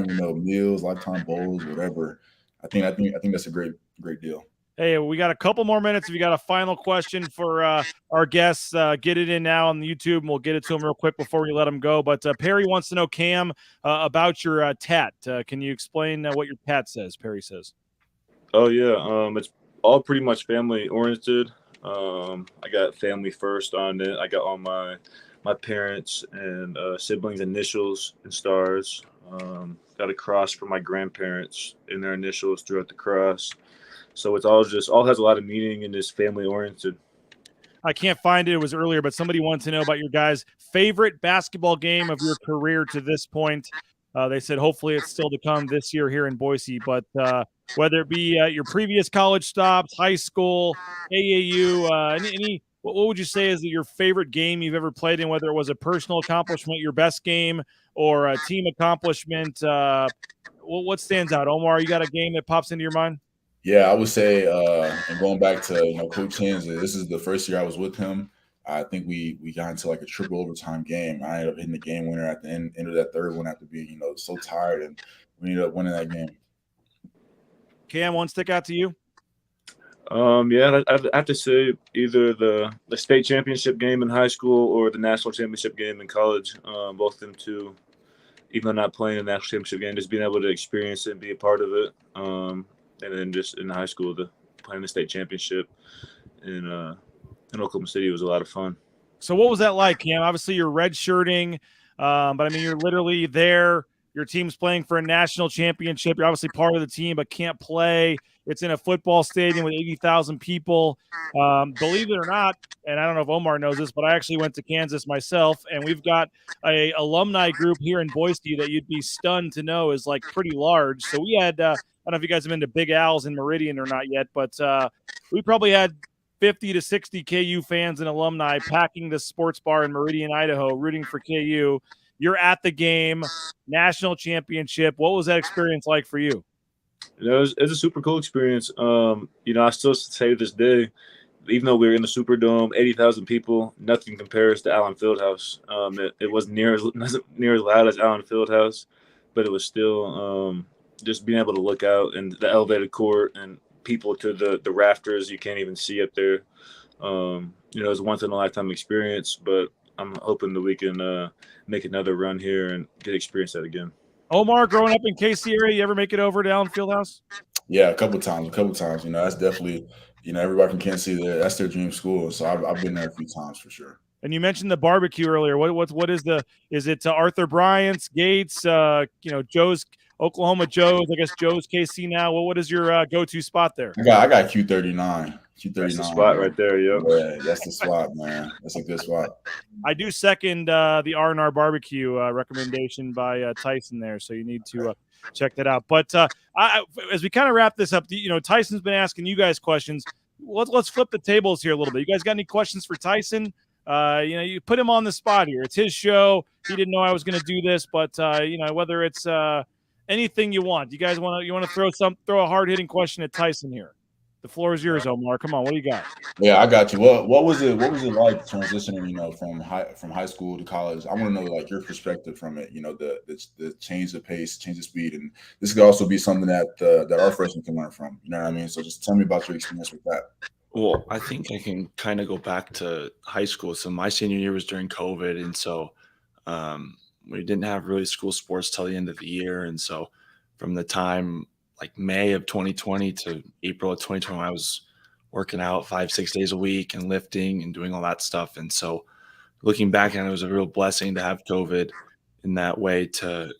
you know, meals, lifetime bowls, whatever. I think that's a great deal. Hey, we got a couple more minutes. If you got a final question for our guests, get it in now on YouTube, and we'll get it to them real quick before we let them go. But Perry wants to know, Cam, about your tat. Can you explain what your tat says? Perry says. Oh yeah, it's all pretty much family oriented. I got family first on it. I got all my parents and siblings' initials and stars. Got a cross for my grandparents and their initials throughout the cross. So it's all has a lot of meaning and is family oriented. I can't find it. It was earlier, but somebody wants to know about your guys' favorite basketball game of your career to this point. They said hopefully it's still to come this year here in Boise, but whether it be your previous college stops, high school, AAU, what would you say is your favorite game you've ever played in, whether it was a personal accomplishment, your best game, or a team accomplishment? What stands out? Omar, you got a game that pops into your mind? Yeah, I would say, and going back to Coach Hans, this is the first year I was with him. I think we got into like a triple overtime game. I ended up hitting the game winner at the end of that third one after being so tired, and we ended up winning that game. Cam, one stick out to you? Yeah, I have to say either the state championship game in high school or the national championship game in college. Both of them two, even though not playing a national championship game, just being able to experience it and be a part of it. And then just in high school, playing the state championship in Oklahoma City was a lot of fun. So what was that like, Cam? Obviously, you're redshirting, but I mean, you're literally there. Your team's playing for a national championship. You're obviously part of the team, but can't play. It's in a football stadium with 80,000 people. Believe it or not, and I don't know if Omar knows this, but I actually went to Kansas myself, and we've got a alumni group here in Boise that you'd be stunned to know is like pretty large. So we had I don't know if you guys have been to Big Al's in Meridian or not yet, but we probably had 50 to 60 KU fans and alumni packing the sports bar in Meridian, Idaho, rooting for KU. You're at the game, national championship. What was that experience like for you? It was a super cool experience. I still say to this day, even though we were in the Superdome, 80,000 people, nothing compares to Allen Fieldhouse. It wasn't near as loud as Allen Fieldhouse, but it was still just being able to look out and the elevated court and people to the rafters you can't even see up there. It's a once in a lifetime experience, but I'm hoping that we can make another run here and get experience that again. Omar, growing up in KC area, you ever make it over to Allen Fieldhouse? Yeah, a couple times. That's definitely, everybody from Kansas City, that's their dream school. So I've been there a few times for sure. And you mentioned the barbecue earlier. What is it Arthur Bryant's, Gates, Joe's, Oklahoma Joe's, I guess Joe's KC now. What is your go-to spot there? I got Q39. That's the spot right there, yep. Yeah, that's the spot, man. That's a good spot. I do second the R&R barbecue recommendation by Tyson there, so you need to check that out. But as we kind of wrap this up, Tyson's been asking you guys questions. Let's flip the tables here a little bit. You guys got any questions for Tyson? You put him on the spot here. It's his show. He didn't know I was going to do this, but whether it's anything you want, you guys want to throw a hard hitting question at Tyson here. The floor is yours, Omar. Come on, what do you got? Yeah, I got you. What was it like transitioning, from high school to college? I want to know like your perspective from it. The change of pace, change of speed, and this could also be something that our freshmen can learn from. You know what I mean? So just tell me about your experience with that. Well, I think I can kind of go back to high school. So my senior year was during COVID, and so we didn't have really school sports till the end of the year. And so from the time like May of 2020 to April of 2021, I was working out 5-6 days a week and lifting and doing all that stuff. And so looking back on it, it was a real blessing to have COVID in that way to,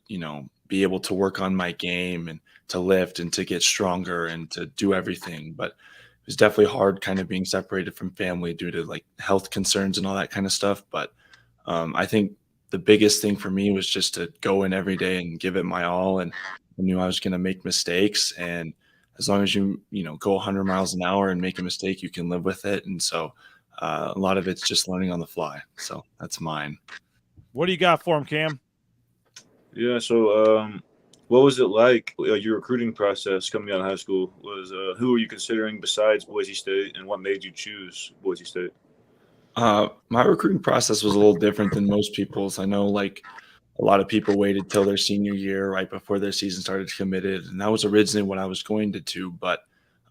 be able to work on my game and to lift and to get stronger and to do everything. But it was definitely hard kind of being separated from family due to like health concerns and all that kind of stuff. But I think the biggest thing for me was just to go in every day and give it my all. And I knew I was going to make mistakes. And as long as you go 100 miles an hour and make a mistake, you can live with it. And so a lot of it's just learning on the fly. So that's mine. What do you got for him, Cam? Yeah. So what was it like your recruiting process coming out of high school? Who were you considering besides Boise State, and what made you choose Boise State? My recruiting process was a little different than most people's. I know like a lot of people waited till their senior year right before their season started committed. And that was originally what I was going to do. But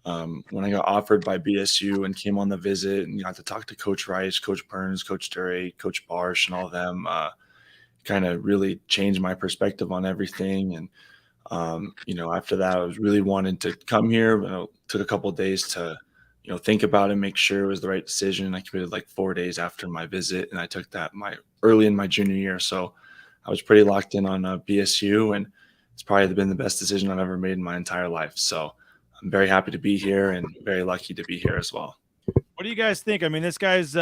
when I got offered by BSU and came on the visit and got to talk to Coach Rice, Coach Burns, Coach Duray, Coach Barsh, and all of them, kind of really changed my perspective on everything. And, after that, I was really wanting to come here. It took a couple of days to, think about it, make sure it was the right decision. I committed like 4 days after my visit, and I took that early in my junior year. So I was pretty locked in on BSU, and it's probably been the best decision I've ever made in my entire life. So I'm very happy to be here and very lucky to be here as well. What do you guys think? I mean, this guy's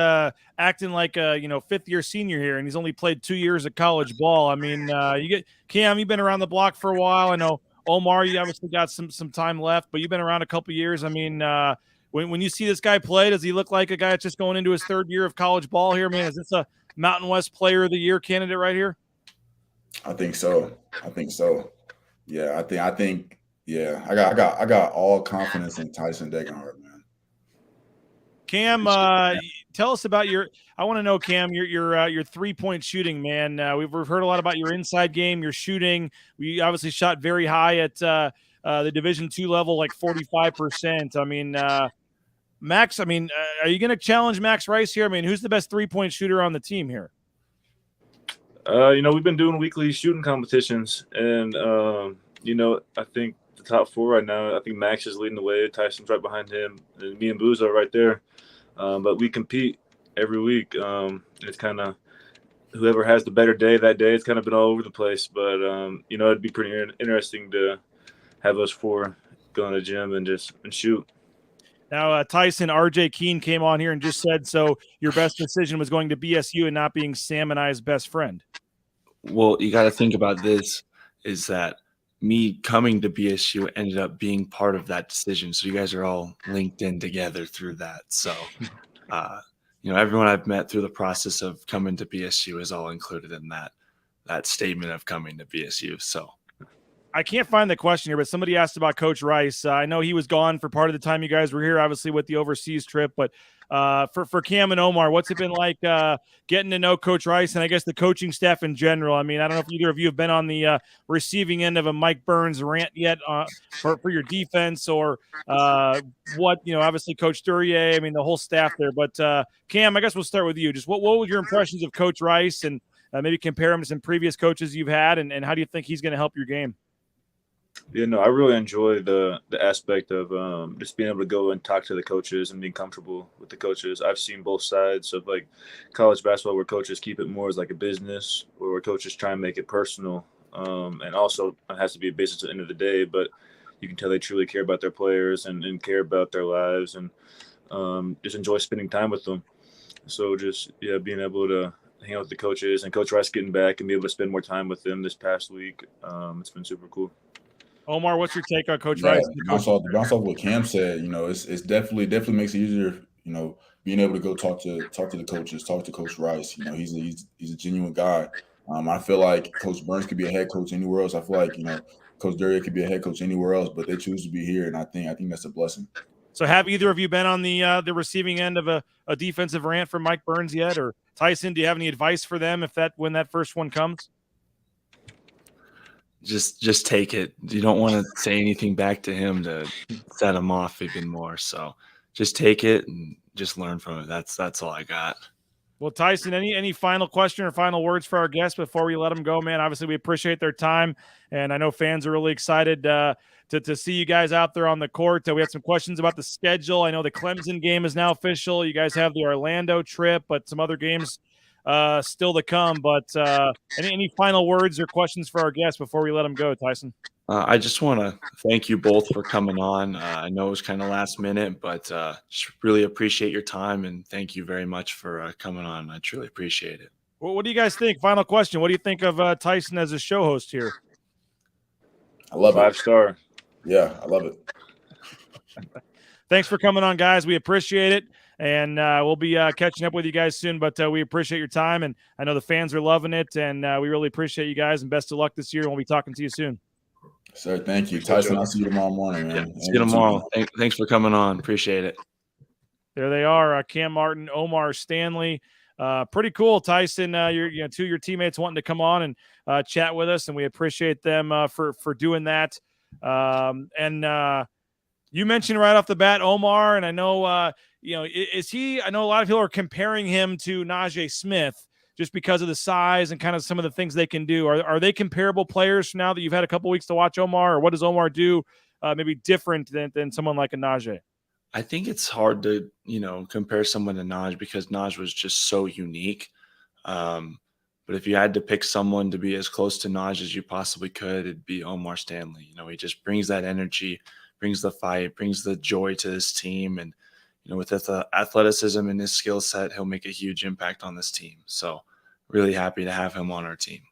acting like a fifth-year senior here, and he's only played 2 years of college ball. I mean, Cam, you've been around the block for a while. I know Omar, you obviously got some time left, but you've been around a couple of years. I mean, when you see this guy play, does he look like a guy that's just going into his third year of college ball here? Man, is this a Mountain West Player of the Year candidate right here? I think so. Yeah, I think. Yeah, I got all confidence in Tyson Degenhart, man. Cam, tell us about I want to know, Cam, your 3-point shooting, man. We've heard a lot about your inside game, your shooting. We obviously shot very high at the Division II level, like 45%. I mean, Max, are you going to challenge Max Rice here? I mean, who's the best 3-point shooter on the team here? We've been doing weekly shooting competitions, and I think the top 4 right now, I think Max is leading the way. Tyson's right behind him, and me and Booz are right there. But we compete every week. It's kind of whoever has the better day that day. It's kind of been all over the place, but it'd be pretty interesting to have us 4 go in the gym and shoot. Now, Tyson, RJ Keene came on here and just said, so your best decision was going to BSU and not being Sam and I's best friend. Well, you got to think about this, is that me coming to BSU ended up being part of that decision. So you guys are all linked in together through that. So, everyone I've met through the process of coming to BSU is all included in that statement of coming to BSU. So I can't find the question here, but somebody asked about Coach Rice. I know he was gone for part of the time you guys were here, obviously with the overseas trip. But for Cam and Omar, what's it been like getting to know Coach Rice and I guess the coaching staff in general? I mean, I don't know if either of you have been on the receiving end of a Mike Burns rant yet for your defense or what, obviously Coach Duryea, I mean, the whole staff there. But Cam, I guess we'll start with you. Just what were your impressions of Coach Rice and maybe compare him to some previous coaches you've had and how do you think he's going to help your game? Yeah, no, I really enjoy the aspect of just being able to go and talk to the coaches and being comfortable with the coaches. I've seen both sides of like college basketball where coaches keep it more as like a business or where coaches try and make it personal. And also it has to be a business at the end of the day, but you can tell they truly care about their players and care about their lives and just enjoy spending time with them. So just, being able to hang out with the coaches and Coach Rice getting back and be able to spend more time with them this past week. It's been super cool. Omar, what's your take on Coach Rice? Bounce off what Cam said. It's definitely makes it easier. Being able to go talk to the coaches, talk to Coach Rice. He's a genuine guy. I feel like Coach Burns could be a head coach anywhere else. I feel like Coach Duryea could be a head coach anywhere else, but they choose to be here, and I think that's a blessing. So, have either of you been on the receiving end of a defensive rant from Mike Burns yet, or Tyson? Do you have any advice for them when that first one comes? Just take it. You don't want to say anything back to him to set him off even more. So just take it and just learn from it. That's all I got. Well, Tyson, any final question or final words for our guests before we let them go, man? Obviously, we appreciate their time, and I know fans are really excited to see you guys out there on the court. We had some questions about the schedule. I know the Clemson game is now official. You guys have the Orlando trip, but some other games still to come. But any final words or questions for our guests before we let them go, Tyson? I just want to thank you both for coming on. I know it was kind of last minute, but just really appreciate your time and thank you very much for coming on. I truly appreciate it. Well, what do you guys think? Final question. What do you think of Tyson as a show host here? I love it. 5-star. Yeah, I love it. Thanks for coming on, guys. We appreciate it. And we'll be catching up with you guys soon, but we appreciate your time. And I know the fans are loving it, and we really appreciate you guys. And best of luck this year. And we'll be talking to you soon. Sir, thank you. Tyson, I'll see you tomorrow morning, man. Yeah, see you tomorrow. Thanks for coming on. Appreciate it. There they are, Cam Martin, Omar Stanley. Pretty cool, Tyson. Two of your teammates wanting to come on and chat with us, and we appreciate them for doing that. You mentioned right off the bat, Omar, and I know is he? I know a lot of people are comparing him to Najee Smith just because of the size and kind of some of the things they can do. Are they comparable players now that you've had a couple weeks to watch Omar, or what does Omar do maybe different than someone like a Najee? I think it's hard to, compare someone to Naj because Naj was just so unique. But if you had to pick someone to be as close to Naj as you possibly could, it'd be Omar Stanley. He just brings that energy, brings the fight, brings the joy to this team. And, with his athleticism and his skill set, he'll make a huge impact on this team. So really happy to have him on our team.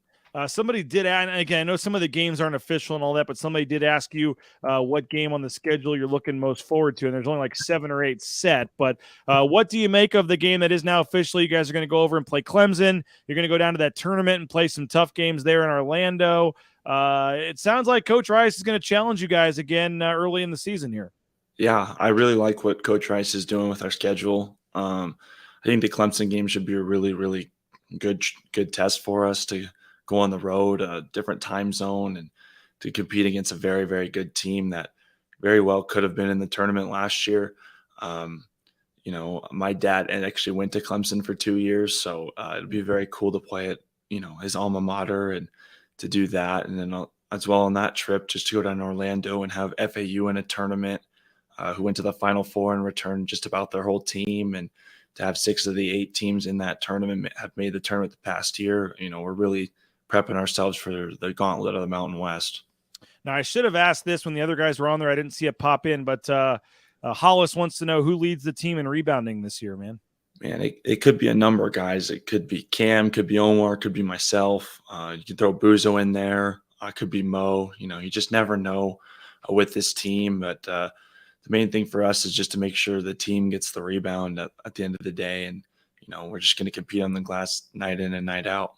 Somebody did, and again, I know some of the games aren't official and all that, but somebody did ask you what game on the schedule you're looking most forward to, and there's only like 7 or 8 set. But what do you make of the game that is now officially? You guys are going to go over and play Clemson. You're going to go down to that tournament and play some tough games there in Orlando. It sounds like Coach Rice is going to challenge you guys again early in the season here. Yeah, I really like what Coach Rice is doing with our schedule. I think the Clemson game should be a really, really good test for us to go on the road, a different time zone, and to compete against a very, very good team that very well could have been in the tournament last year. My dad actually went to Clemson for 2 years, so it'd be very cool to play at, his alma mater and to do that. And then as well on that trip, just to go down to Orlando and have FAU in a tournament, who went to the Final Four and returned just about their whole team, and to have 6 of the 8 teams in that tournament have made the tournament the past year. We're really prepping ourselves for the gauntlet of the Mountain West. Now, I should have asked this when the other guys were on there. I didn't see it pop in, but Hollis wants to know who leads the team in rebounding this year, man. Man, it could be a number of guys. It could be Cam, could be Omar, could be myself. You could throw Buzo in there. Could be Mo. You just never know with this team. But the main thing for us is just to make sure the team gets the rebound at the end of the day. And, we're just going to compete on the glass night in and night out.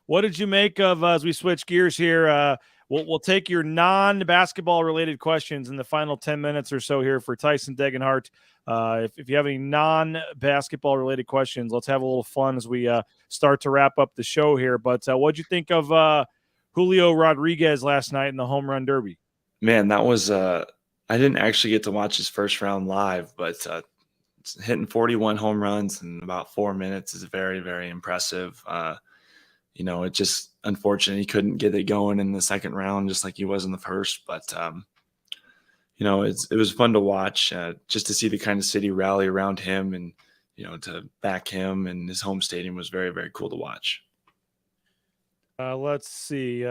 What did you make of, as we switch gears here, we'll take your non-basketball related questions in the final 10 minutes or so here for Tyson Degenhart. If you have any non-basketball related questions, let's have a little fun as we start to wrap up the show here. But what'd you think of Julio Rodriguez last night in the home run derby? Man, that was I didn't actually get to watch his first round live, but hitting 41 home runs in about 4 minutes is very, very impressive. It just unfortunate he couldn't get it going in the second round, just like he was in the first. But it was fun to watch, just to see the kind of city rally around him, and to back him, and his home stadium was very, very cool to watch. Let's see.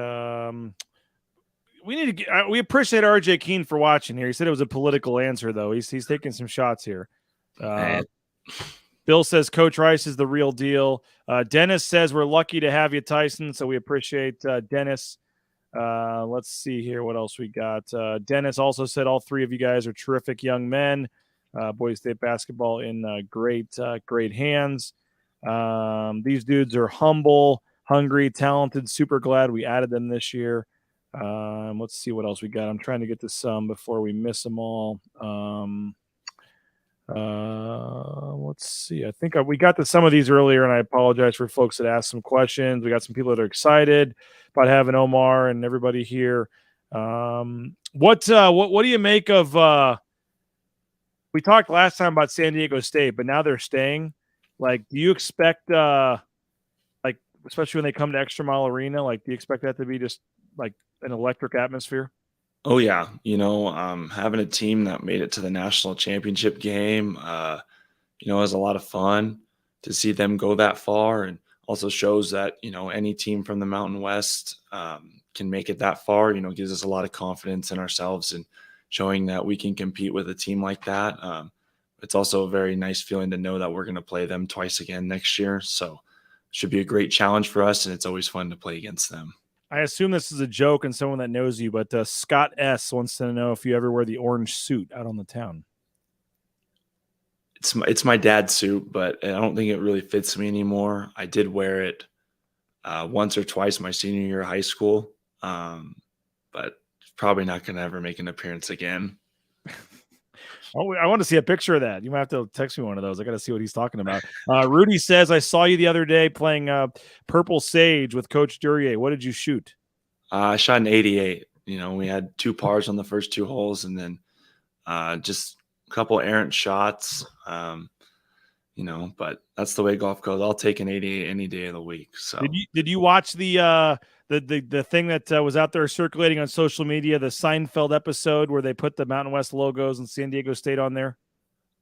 We appreciate RJ Keene for watching here. He said it was a political answer, though. He's taking some shots here. Bill says Coach Rice is the real deal. Dennis says we're lucky to have you, Tyson. So we appreciate Dennis. Let's see here what else we got. Dennis also said all three of you guys are terrific young men. Boise State basketball in great hands. These dudes are humble, hungry, talented, super glad we added them this year. Let's see what else we got. I'm trying to get to some before we miss them all. Let's see. I think we got to some of these earlier, and I apologize for folks that asked some questions. We got some people that are excited about having Omar and everybody here. What do you make of we talked last time about San Diego State, but now they're staying. Like, do you expect like, especially when they come to Extra Mile Arena, like, do you expect that to be just like an electric atmosphere? Oh yeah, having a team that made it to the national championship game, is a lot of fun to see them go that far, and also shows that any team from the Mountain West can make it that far. Gives us a lot of confidence in ourselves, and showing that we can compete with a team like that. It's also a very nice feeling to know that we're going to play them twice again next year. So it should be a great challenge for us, and it's always fun to play against them. I assume this is a joke and someone that knows you, but Scott S. wants to know if you ever wear the orange suit out on the town. It's my dad's suit, but I don't think it really fits me anymore. I did wear it once or twice my senior year of high school, but probably not going to ever make an appearance again. Oh, I want to see a picture of that. You might have to text me one of those. I got to see what he's talking about. Rudy says, I saw you the other day playing Purple Sage with Coach Duryea. What did you shoot? I shot an 88. We had 2 pars on the first 2 holes, and then just a couple errant shots. But that's the way golf goes. I'll take an 88 any day of the week. So did you watch the thing that was out there circulating on social media, the Seinfeld episode where they put the Mountain West logos and San Diego State on there?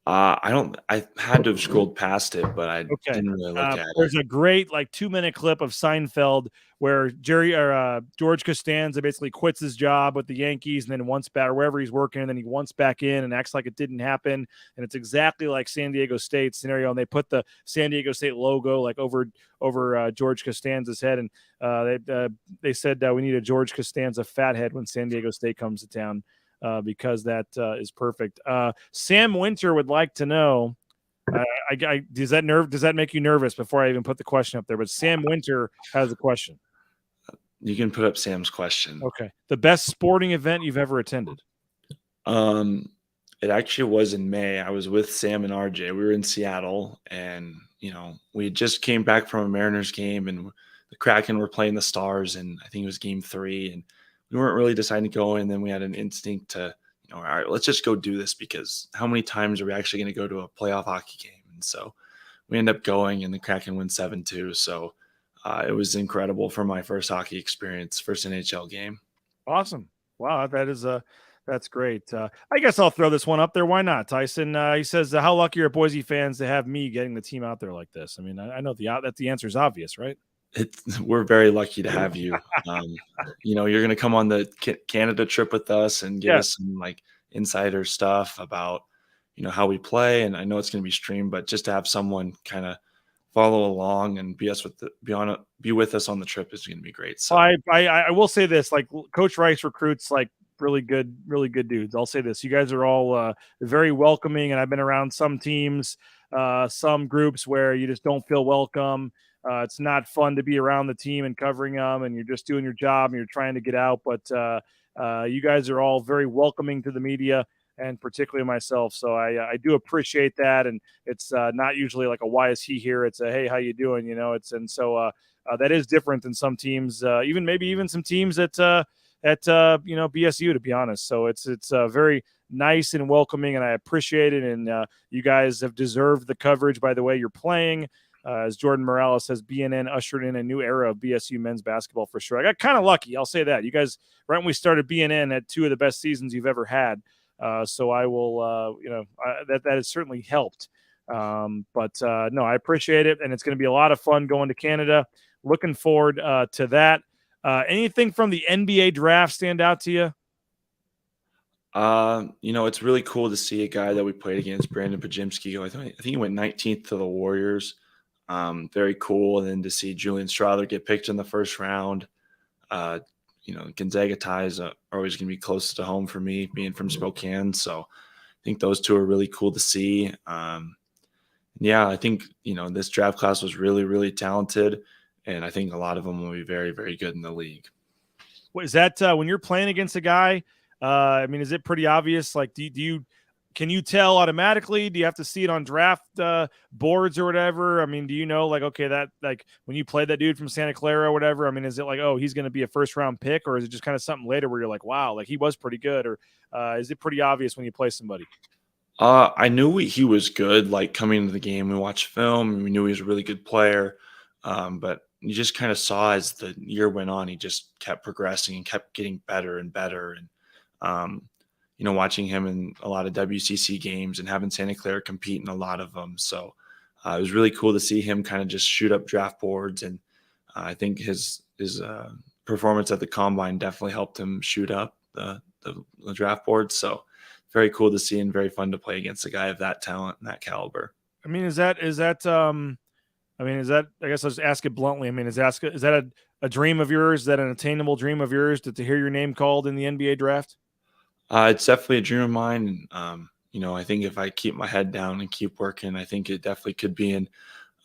I had to have scrolled past it, but I didn't really look at it. There's a great 2-minute clip of Seinfeld where George Costanza basically quits his job with the Yankees and then wants back or wherever he's working, and then he wants back in and acts like it didn't happen. And it's exactly like San Diego State scenario. And they put the San Diego State logo over George Costanza's head. And they said we need a George Costanza fathead when San Diego State comes to town. Because that is perfect. Sam Winter would like to know, does that make you nervous before I even put the question up there? But Sam Winter has a question. You can put up Sam's question. Okay. The best sporting event you've ever attended? It actually was in May. I was with Sam and RJ. We were in Seattle, and, we just came back from a Mariners game, and the Kraken were playing the Stars, and I think it was game 3, and we weren't really deciding to go, and then we had an instinct to, all right, let's just go do this, because how many times are we actually going to go to a playoff hockey game? And so we end up going, and the Kraken win 7-2. So it was incredible for my first hockey experience, first NHL game. Awesome. Wow, that's great. I guess I'll throw this one up there. Why not, Tyson? He says, how lucky are Boise fans to have me getting the team out there like this? I mean, I know that the answer is obvious, right? We're very lucky to have you. You're going to come on the Canada trip with us and give us some insider stuff about, how we play. And I know it's going to be streamed, but just to have someone kind of follow along and be with us on the trip is going to be great. So I will say this, Coach Rice recruits really good dudes. I'll say this: you guys are all very welcoming, and I've been around some teams, some groups where you just don't feel welcome. It's not fun to be around the team and covering them, and you're just doing your job and you're trying to get out. But you guys are all very welcoming to the media, and particularly myself. So I do appreciate that. And it's not usually like a "why is he here?" It's a "hey, how you doing?" That is different than some teams, even some teams at BSU, to be honest. So it's very nice and welcoming, and I appreciate it. And you guys have deserved the coverage by the way you're playing. As Jordan Morales says, BNN ushered in a new era of BSU men's basketball for sure. I got kind of lucky, I'll say that. You guys, right when we started BNN, had two of the best seasons you've ever had. So I will, that has certainly helped. No, I appreciate it, and it's going to be a lot of fun going to Canada. Looking forward to that. Anything from the NBA draft stand out to you? It's really cool to see a guy that we played against, Brandon Pajimski. I think he went 19th to the Warriors. Very cool. And then to see Julian Strawther get picked in the first round. Gonzaga ties are always going to be close to home for me, being from Spokane. So I think those two are really cool to see. I think, this draft class was really, really talented. And I think a lot of them will be very, very good in the league. What is that when you're playing against a guy? Is it pretty obvious? Like, can you tell automatically? Do you have to see it on draft boards or whatever? Do you know, like, okay, that, like, when you played that dude from Santa Clara or whatever, is it like, oh, he's going to be a first round pick, or is it just kind of something later where you're like, wow, like he was pretty good, or is it pretty obvious when you play somebody? I knew he was good. Like, coming into the game, we watched film and we knew he was a really good player. But you just kind of saw as the year went on, he just kept progressing and kept getting better and better. And, watching him in a lot of WCC games and having Santa Clara compete in a lot of them. So it was really cool to see him kind of just shoot up draft boards. And I think his performance at the Combine definitely helped him shoot up the draft board. So very cool to see and very fun to play against a guy of that talent and that caliber. I guess I'll just ask it bluntly. Is that a dream of yours? Is that an attainable dream of yours to hear your name called in the NBA draft? It's definitely a dream of mine. I think if I keep my head down and keep working, I think it definitely could be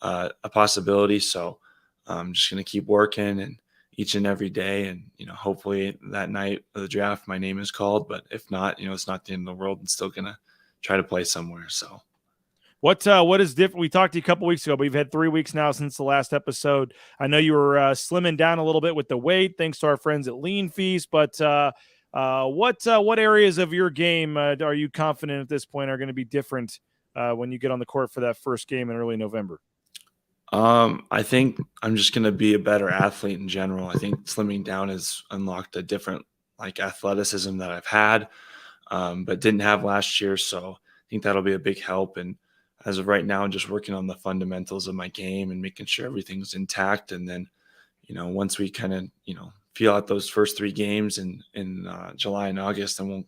a possibility. So I'm just going to keep working and each and every day. And, hopefully that night of the draft, my name is called. But if not, it's not the end of the world. I'm still going to try to play somewhere. So. What is different? We talked to you a couple weeks ago, but we've had 3 weeks now since the last episode. I know you were slimming down a little bit with the weight, thanks to our friends at Lean Feast. But what areas of your game are you confident at this point are going to be different when you get on the court for that first game in early November? I think I'm just going to be a better athlete in general. I think slimming down has unlocked a different athleticism that I've had, but didn't have last year. So I think that'll be a big help. And as of right now, I'm just working on the fundamentals of my game and making sure everything's intact. And then, once we kind of, feel out those first 3 games in July and August, then we'll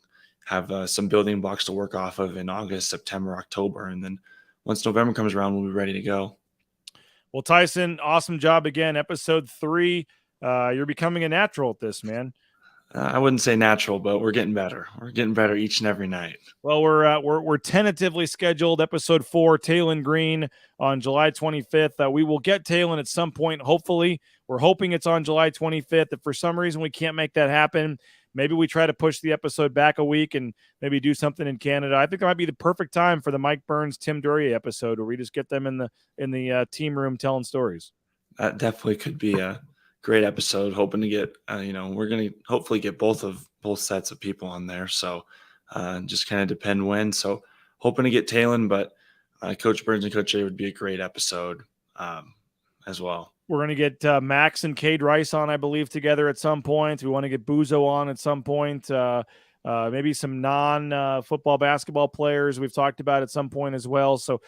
have some building blocks to work off of in August, September, October. And then once November comes around, we'll be ready to go. Well, Tyson, awesome job again. Episode 3. You're becoming a natural at this, man. I wouldn't say natural, but we're getting better. We're getting better each and every night. Well, we're tentatively scheduled episode 4, Talon Green, on July 25th. We will get Talon at some point. Hopefully, we're hoping it's on July 25th. If for some reason we can't make that happen, maybe we try to push the episode back a week and maybe do something in Canada. I think that might be the perfect time for the Mike Burns, Tim Duryea episode, where we just get them in the team room telling stories. That definitely could be a great episode. Hoping to get, we're going to hopefully get both sets of people on there. So just kind of depend when. So hoping to get Talon, but Coach Burns and Coach A would be a great episode as well. We're going to get Max and Cade Rice on, I believe, together at some point. We want to get Buzo on at some point. Maybe some non-football basketball players we've talked about at some point as well. So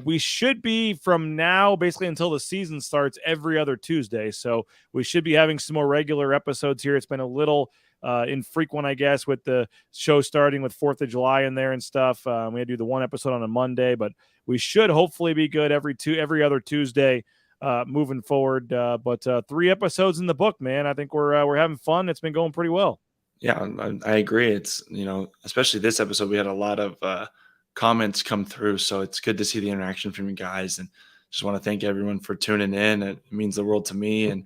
we should be, from now basically until the season starts, every other Tuesday. So we should be having some more regular episodes here. It's been a little infrequent, I guess, with the show starting with 4th of July in there and stuff. We had to do the one episode on a Monday, but we should hopefully be good every other Tuesday moving forward. But 3 episodes in the book, man. I think we're having fun. It's been going pretty well. Yeah, I agree. It's, especially this episode, we had a lot of comments come through. So it's good to see the interaction from you guys. And just want to thank everyone for tuning in. It means the world to me. And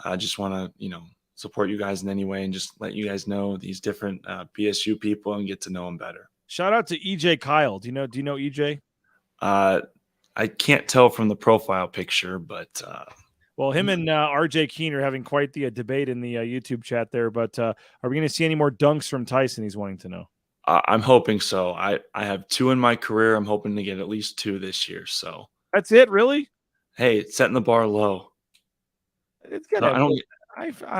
I just want to, support you guys in any way and just let you guys know these different BSU people and get to know them better. Shout out to EJ Kyle. Do you know EJ? I can't tell from the profile picture, but well, him and RJ Keene are having quite the debate in the YouTube chat there. But are we going to see any more dunks from Tyson? He's wanting to know. I'm hoping so. I have 2 in my career. I'm hoping to get at least 2 this year. So that's it, really? Hey, it's setting the bar low. It's good. I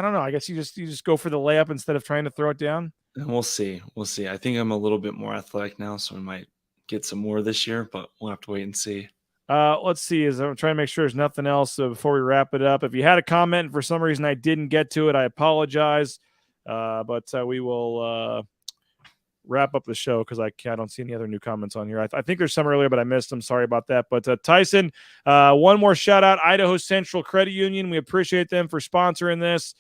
don't know. I guess you just go for the layup instead of trying to throw it down. We'll see. I think I'm a little bit more athletic now, so we might get some more this year, but we'll have to wait and see. Let's see. I'm trying to make sure there's nothing else before we wrap it up. If you had a comment and for some reason I didn't get to it, I apologize. But we will wrap up the show because I don't see any other new comments on here. I think there's some earlier, but I missed them. Sorry about that. But Tyson, one more shout out, Idaho Central Credit Union. We appreciate them for sponsoring this.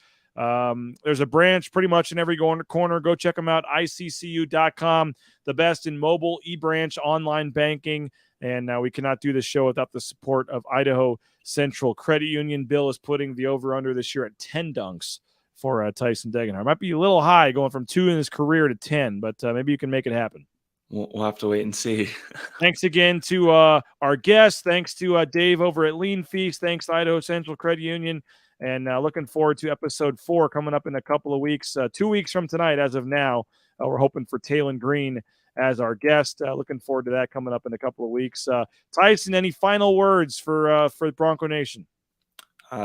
There's a branch pretty much in every corner. Go check them out, iccu.com, the best in mobile e-branch online banking. And we cannot do this show without the support of Idaho Central Credit Union. Bill is putting the over-under this year at 10 dunks for Tyson Degenhart. Might be a little high going from 2 in his career to 10, but maybe you can make it happen. We'll have to wait and see. Thanks again to our guests. Thanks to Dave over at Lean Feast. Thanks to Idaho Central Credit Union. And looking forward to episode 4 coming up in a couple of weeks. 2 weeks from tonight as of now. We're hoping for Talon Green as our guest. Looking forward to that coming up in a couple of weeks. Tyson, any final words for Bronco Nation?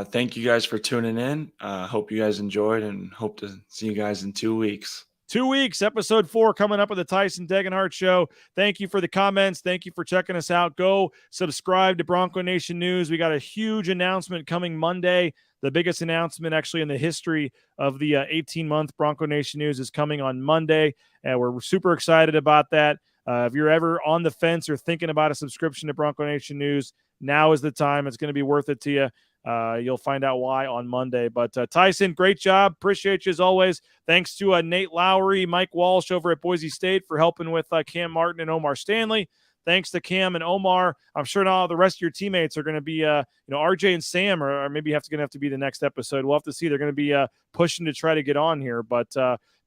Thank you guys for tuning in. Hope you guys enjoyed and hope to see you guys in 2 weeks. 2 weeks, episode 4 coming up with the Tyson Degenhart Show. Thank you for the comments. Thank you for checking us out. Go subscribe to Bronco Nation News. We got a huge announcement coming Monday. The biggest announcement actually in the history of the 18-month Bronco Nation News is coming on Monday. And we're super excited about that. If you're ever on the fence or thinking about a subscription to Bronco Nation News, now is the time. It's going to be worth it to you. You'll find out why on Monday. But Tyson, great job. Appreciate you as always. Thanks to Nate Lowry, Mike Walsh over at Boise State for helping with Cam Martin and Omar Stanley. Thanks to Cam and Omar. I'm sure now the rest of your teammates are going to be, RJ and Sam, or maybe going to have to be the next episode. We'll have to see. They're going to be pushing to try to get on here. But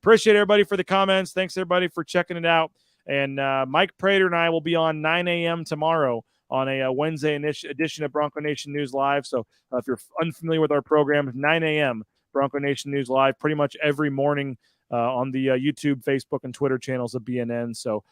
appreciate everybody for the comments. Thanks everybody for checking it out. And Mike Prater and I will be on 9 a.m. tomorrow on a Wednesday edition of Bronco Nation News Live. So if you're unfamiliar with our program, 9 a.m. Bronco Nation News Live, pretty much every morning on the YouTube, Facebook, and Twitter channels of BNN. So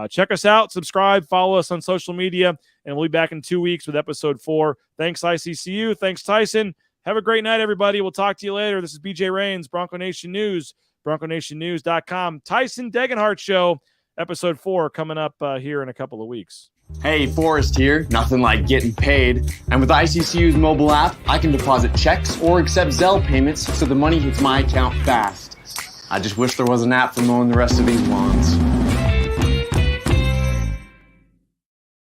check us out, subscribe, follow us on social media, and we'll be back in 2 weeks with episode 4. Thanks, ICCU. Thanks, Tyson. Have a great night, everybody. We'll talk to you later. This is BJ Rains, Bronco Nation News, BroncoNationNews.com. Tyson Degenhart Show, episode 4 coming up here in a couple of weeks. Hey, Forrest here. Nothing like getting paid. And with ICCU's mobile app, I can deposit checks or accept Zelle payments so the money hits my account fast. I just wish there was an app for mowing the rest of these lawns.